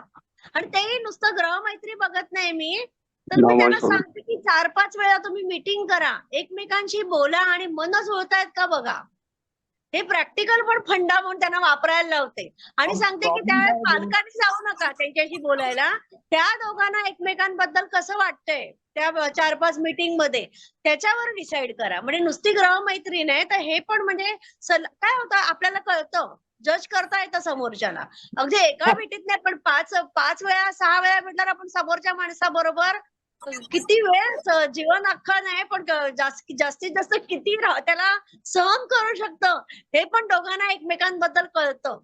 आणि तेही नुसतं ग्रहमैत्री बघत नाही मी, तर मी त्यांना सांगते की 4-5 वेळा तुम्ही मीटिंग करा, एकमेकांशी बोला आणि मन जुळतायत का बघा. हे प्रॅक्टिकल पण फंडा म्हणून त्यांना वापरायला लावते. आणि सांगते की त्यावेळेस पालकांनी जाऊ नका त्यांच्याशी बोलायला. त्या दोघांना एकमेकांबद्दल कसं वाटतंय त्या 4-5 मीटिंग मध्ये त्याच्यावर डिसाईड करा. म्हणजे नुसती ग्रहमैत्री नाही तर हे पण म्हणजे काय होतं आपल्याला कळतं, जज करता येतं समोरच्याला. अगदी एका भेटीत नाही पण 5 वेळा 6 वेळा भेटल्यावर आपण समोरच्या माणसाबरोबर किती वेळ जीवन अख्खं नाही पण जास्तीत जास्त किती त्याला सहन करू शकतं हे पण दोघांना एकमेकांबद्दल कळतं.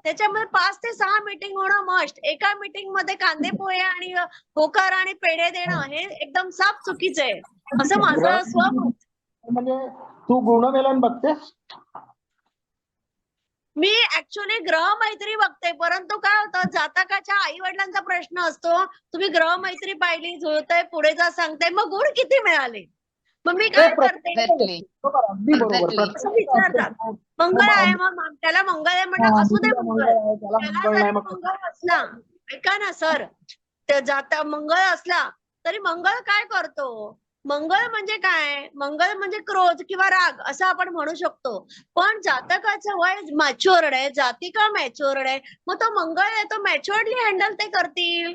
त्याच्यामुळे 5 ते 6 मीटिंग होणं मस्ट. एका मीटिंग मध्ये कांदे पोहे आणि होकार आणि पेढे देणं हे एकदम साफ चुकीचं आहे असं माझं स्वमत. म्हणजे तू गुणमेलन बघतेस? मी ऍक्च्युअली ग्रहमैत्री बघते, परंतु काय होतं जातकाच्या आई वडिलांचा प्रश्न असतो, तुम्ही ग्रहमैत्री पाहिली, जुळतंय, पुढे जा सांगताय, मग गुण किती मिळाले? मग मी काय करते, Exactly. अगदी बरोबर. Exactly. असं विचारतात मंगळ आहे, मग त्याला मंगळ आहे म्हणलं असू दे मंगळ. त्याला जरी मंगळ असला, ऐका ना सर, जाता मंगळ असला तरी मंगळ काय करतो? मंगळ म्हणजे काय? मंगळ म्हणजे क्रोध किंवा राग असं आपण म्हणू शकतो. पण जातकाचं वय मॅच्युअर्ड आहे, जातिका मॅच्युअर्ड आहे, मग तो मंगळ आहे तो मॅच्युअर्डली हँडल ते करतील.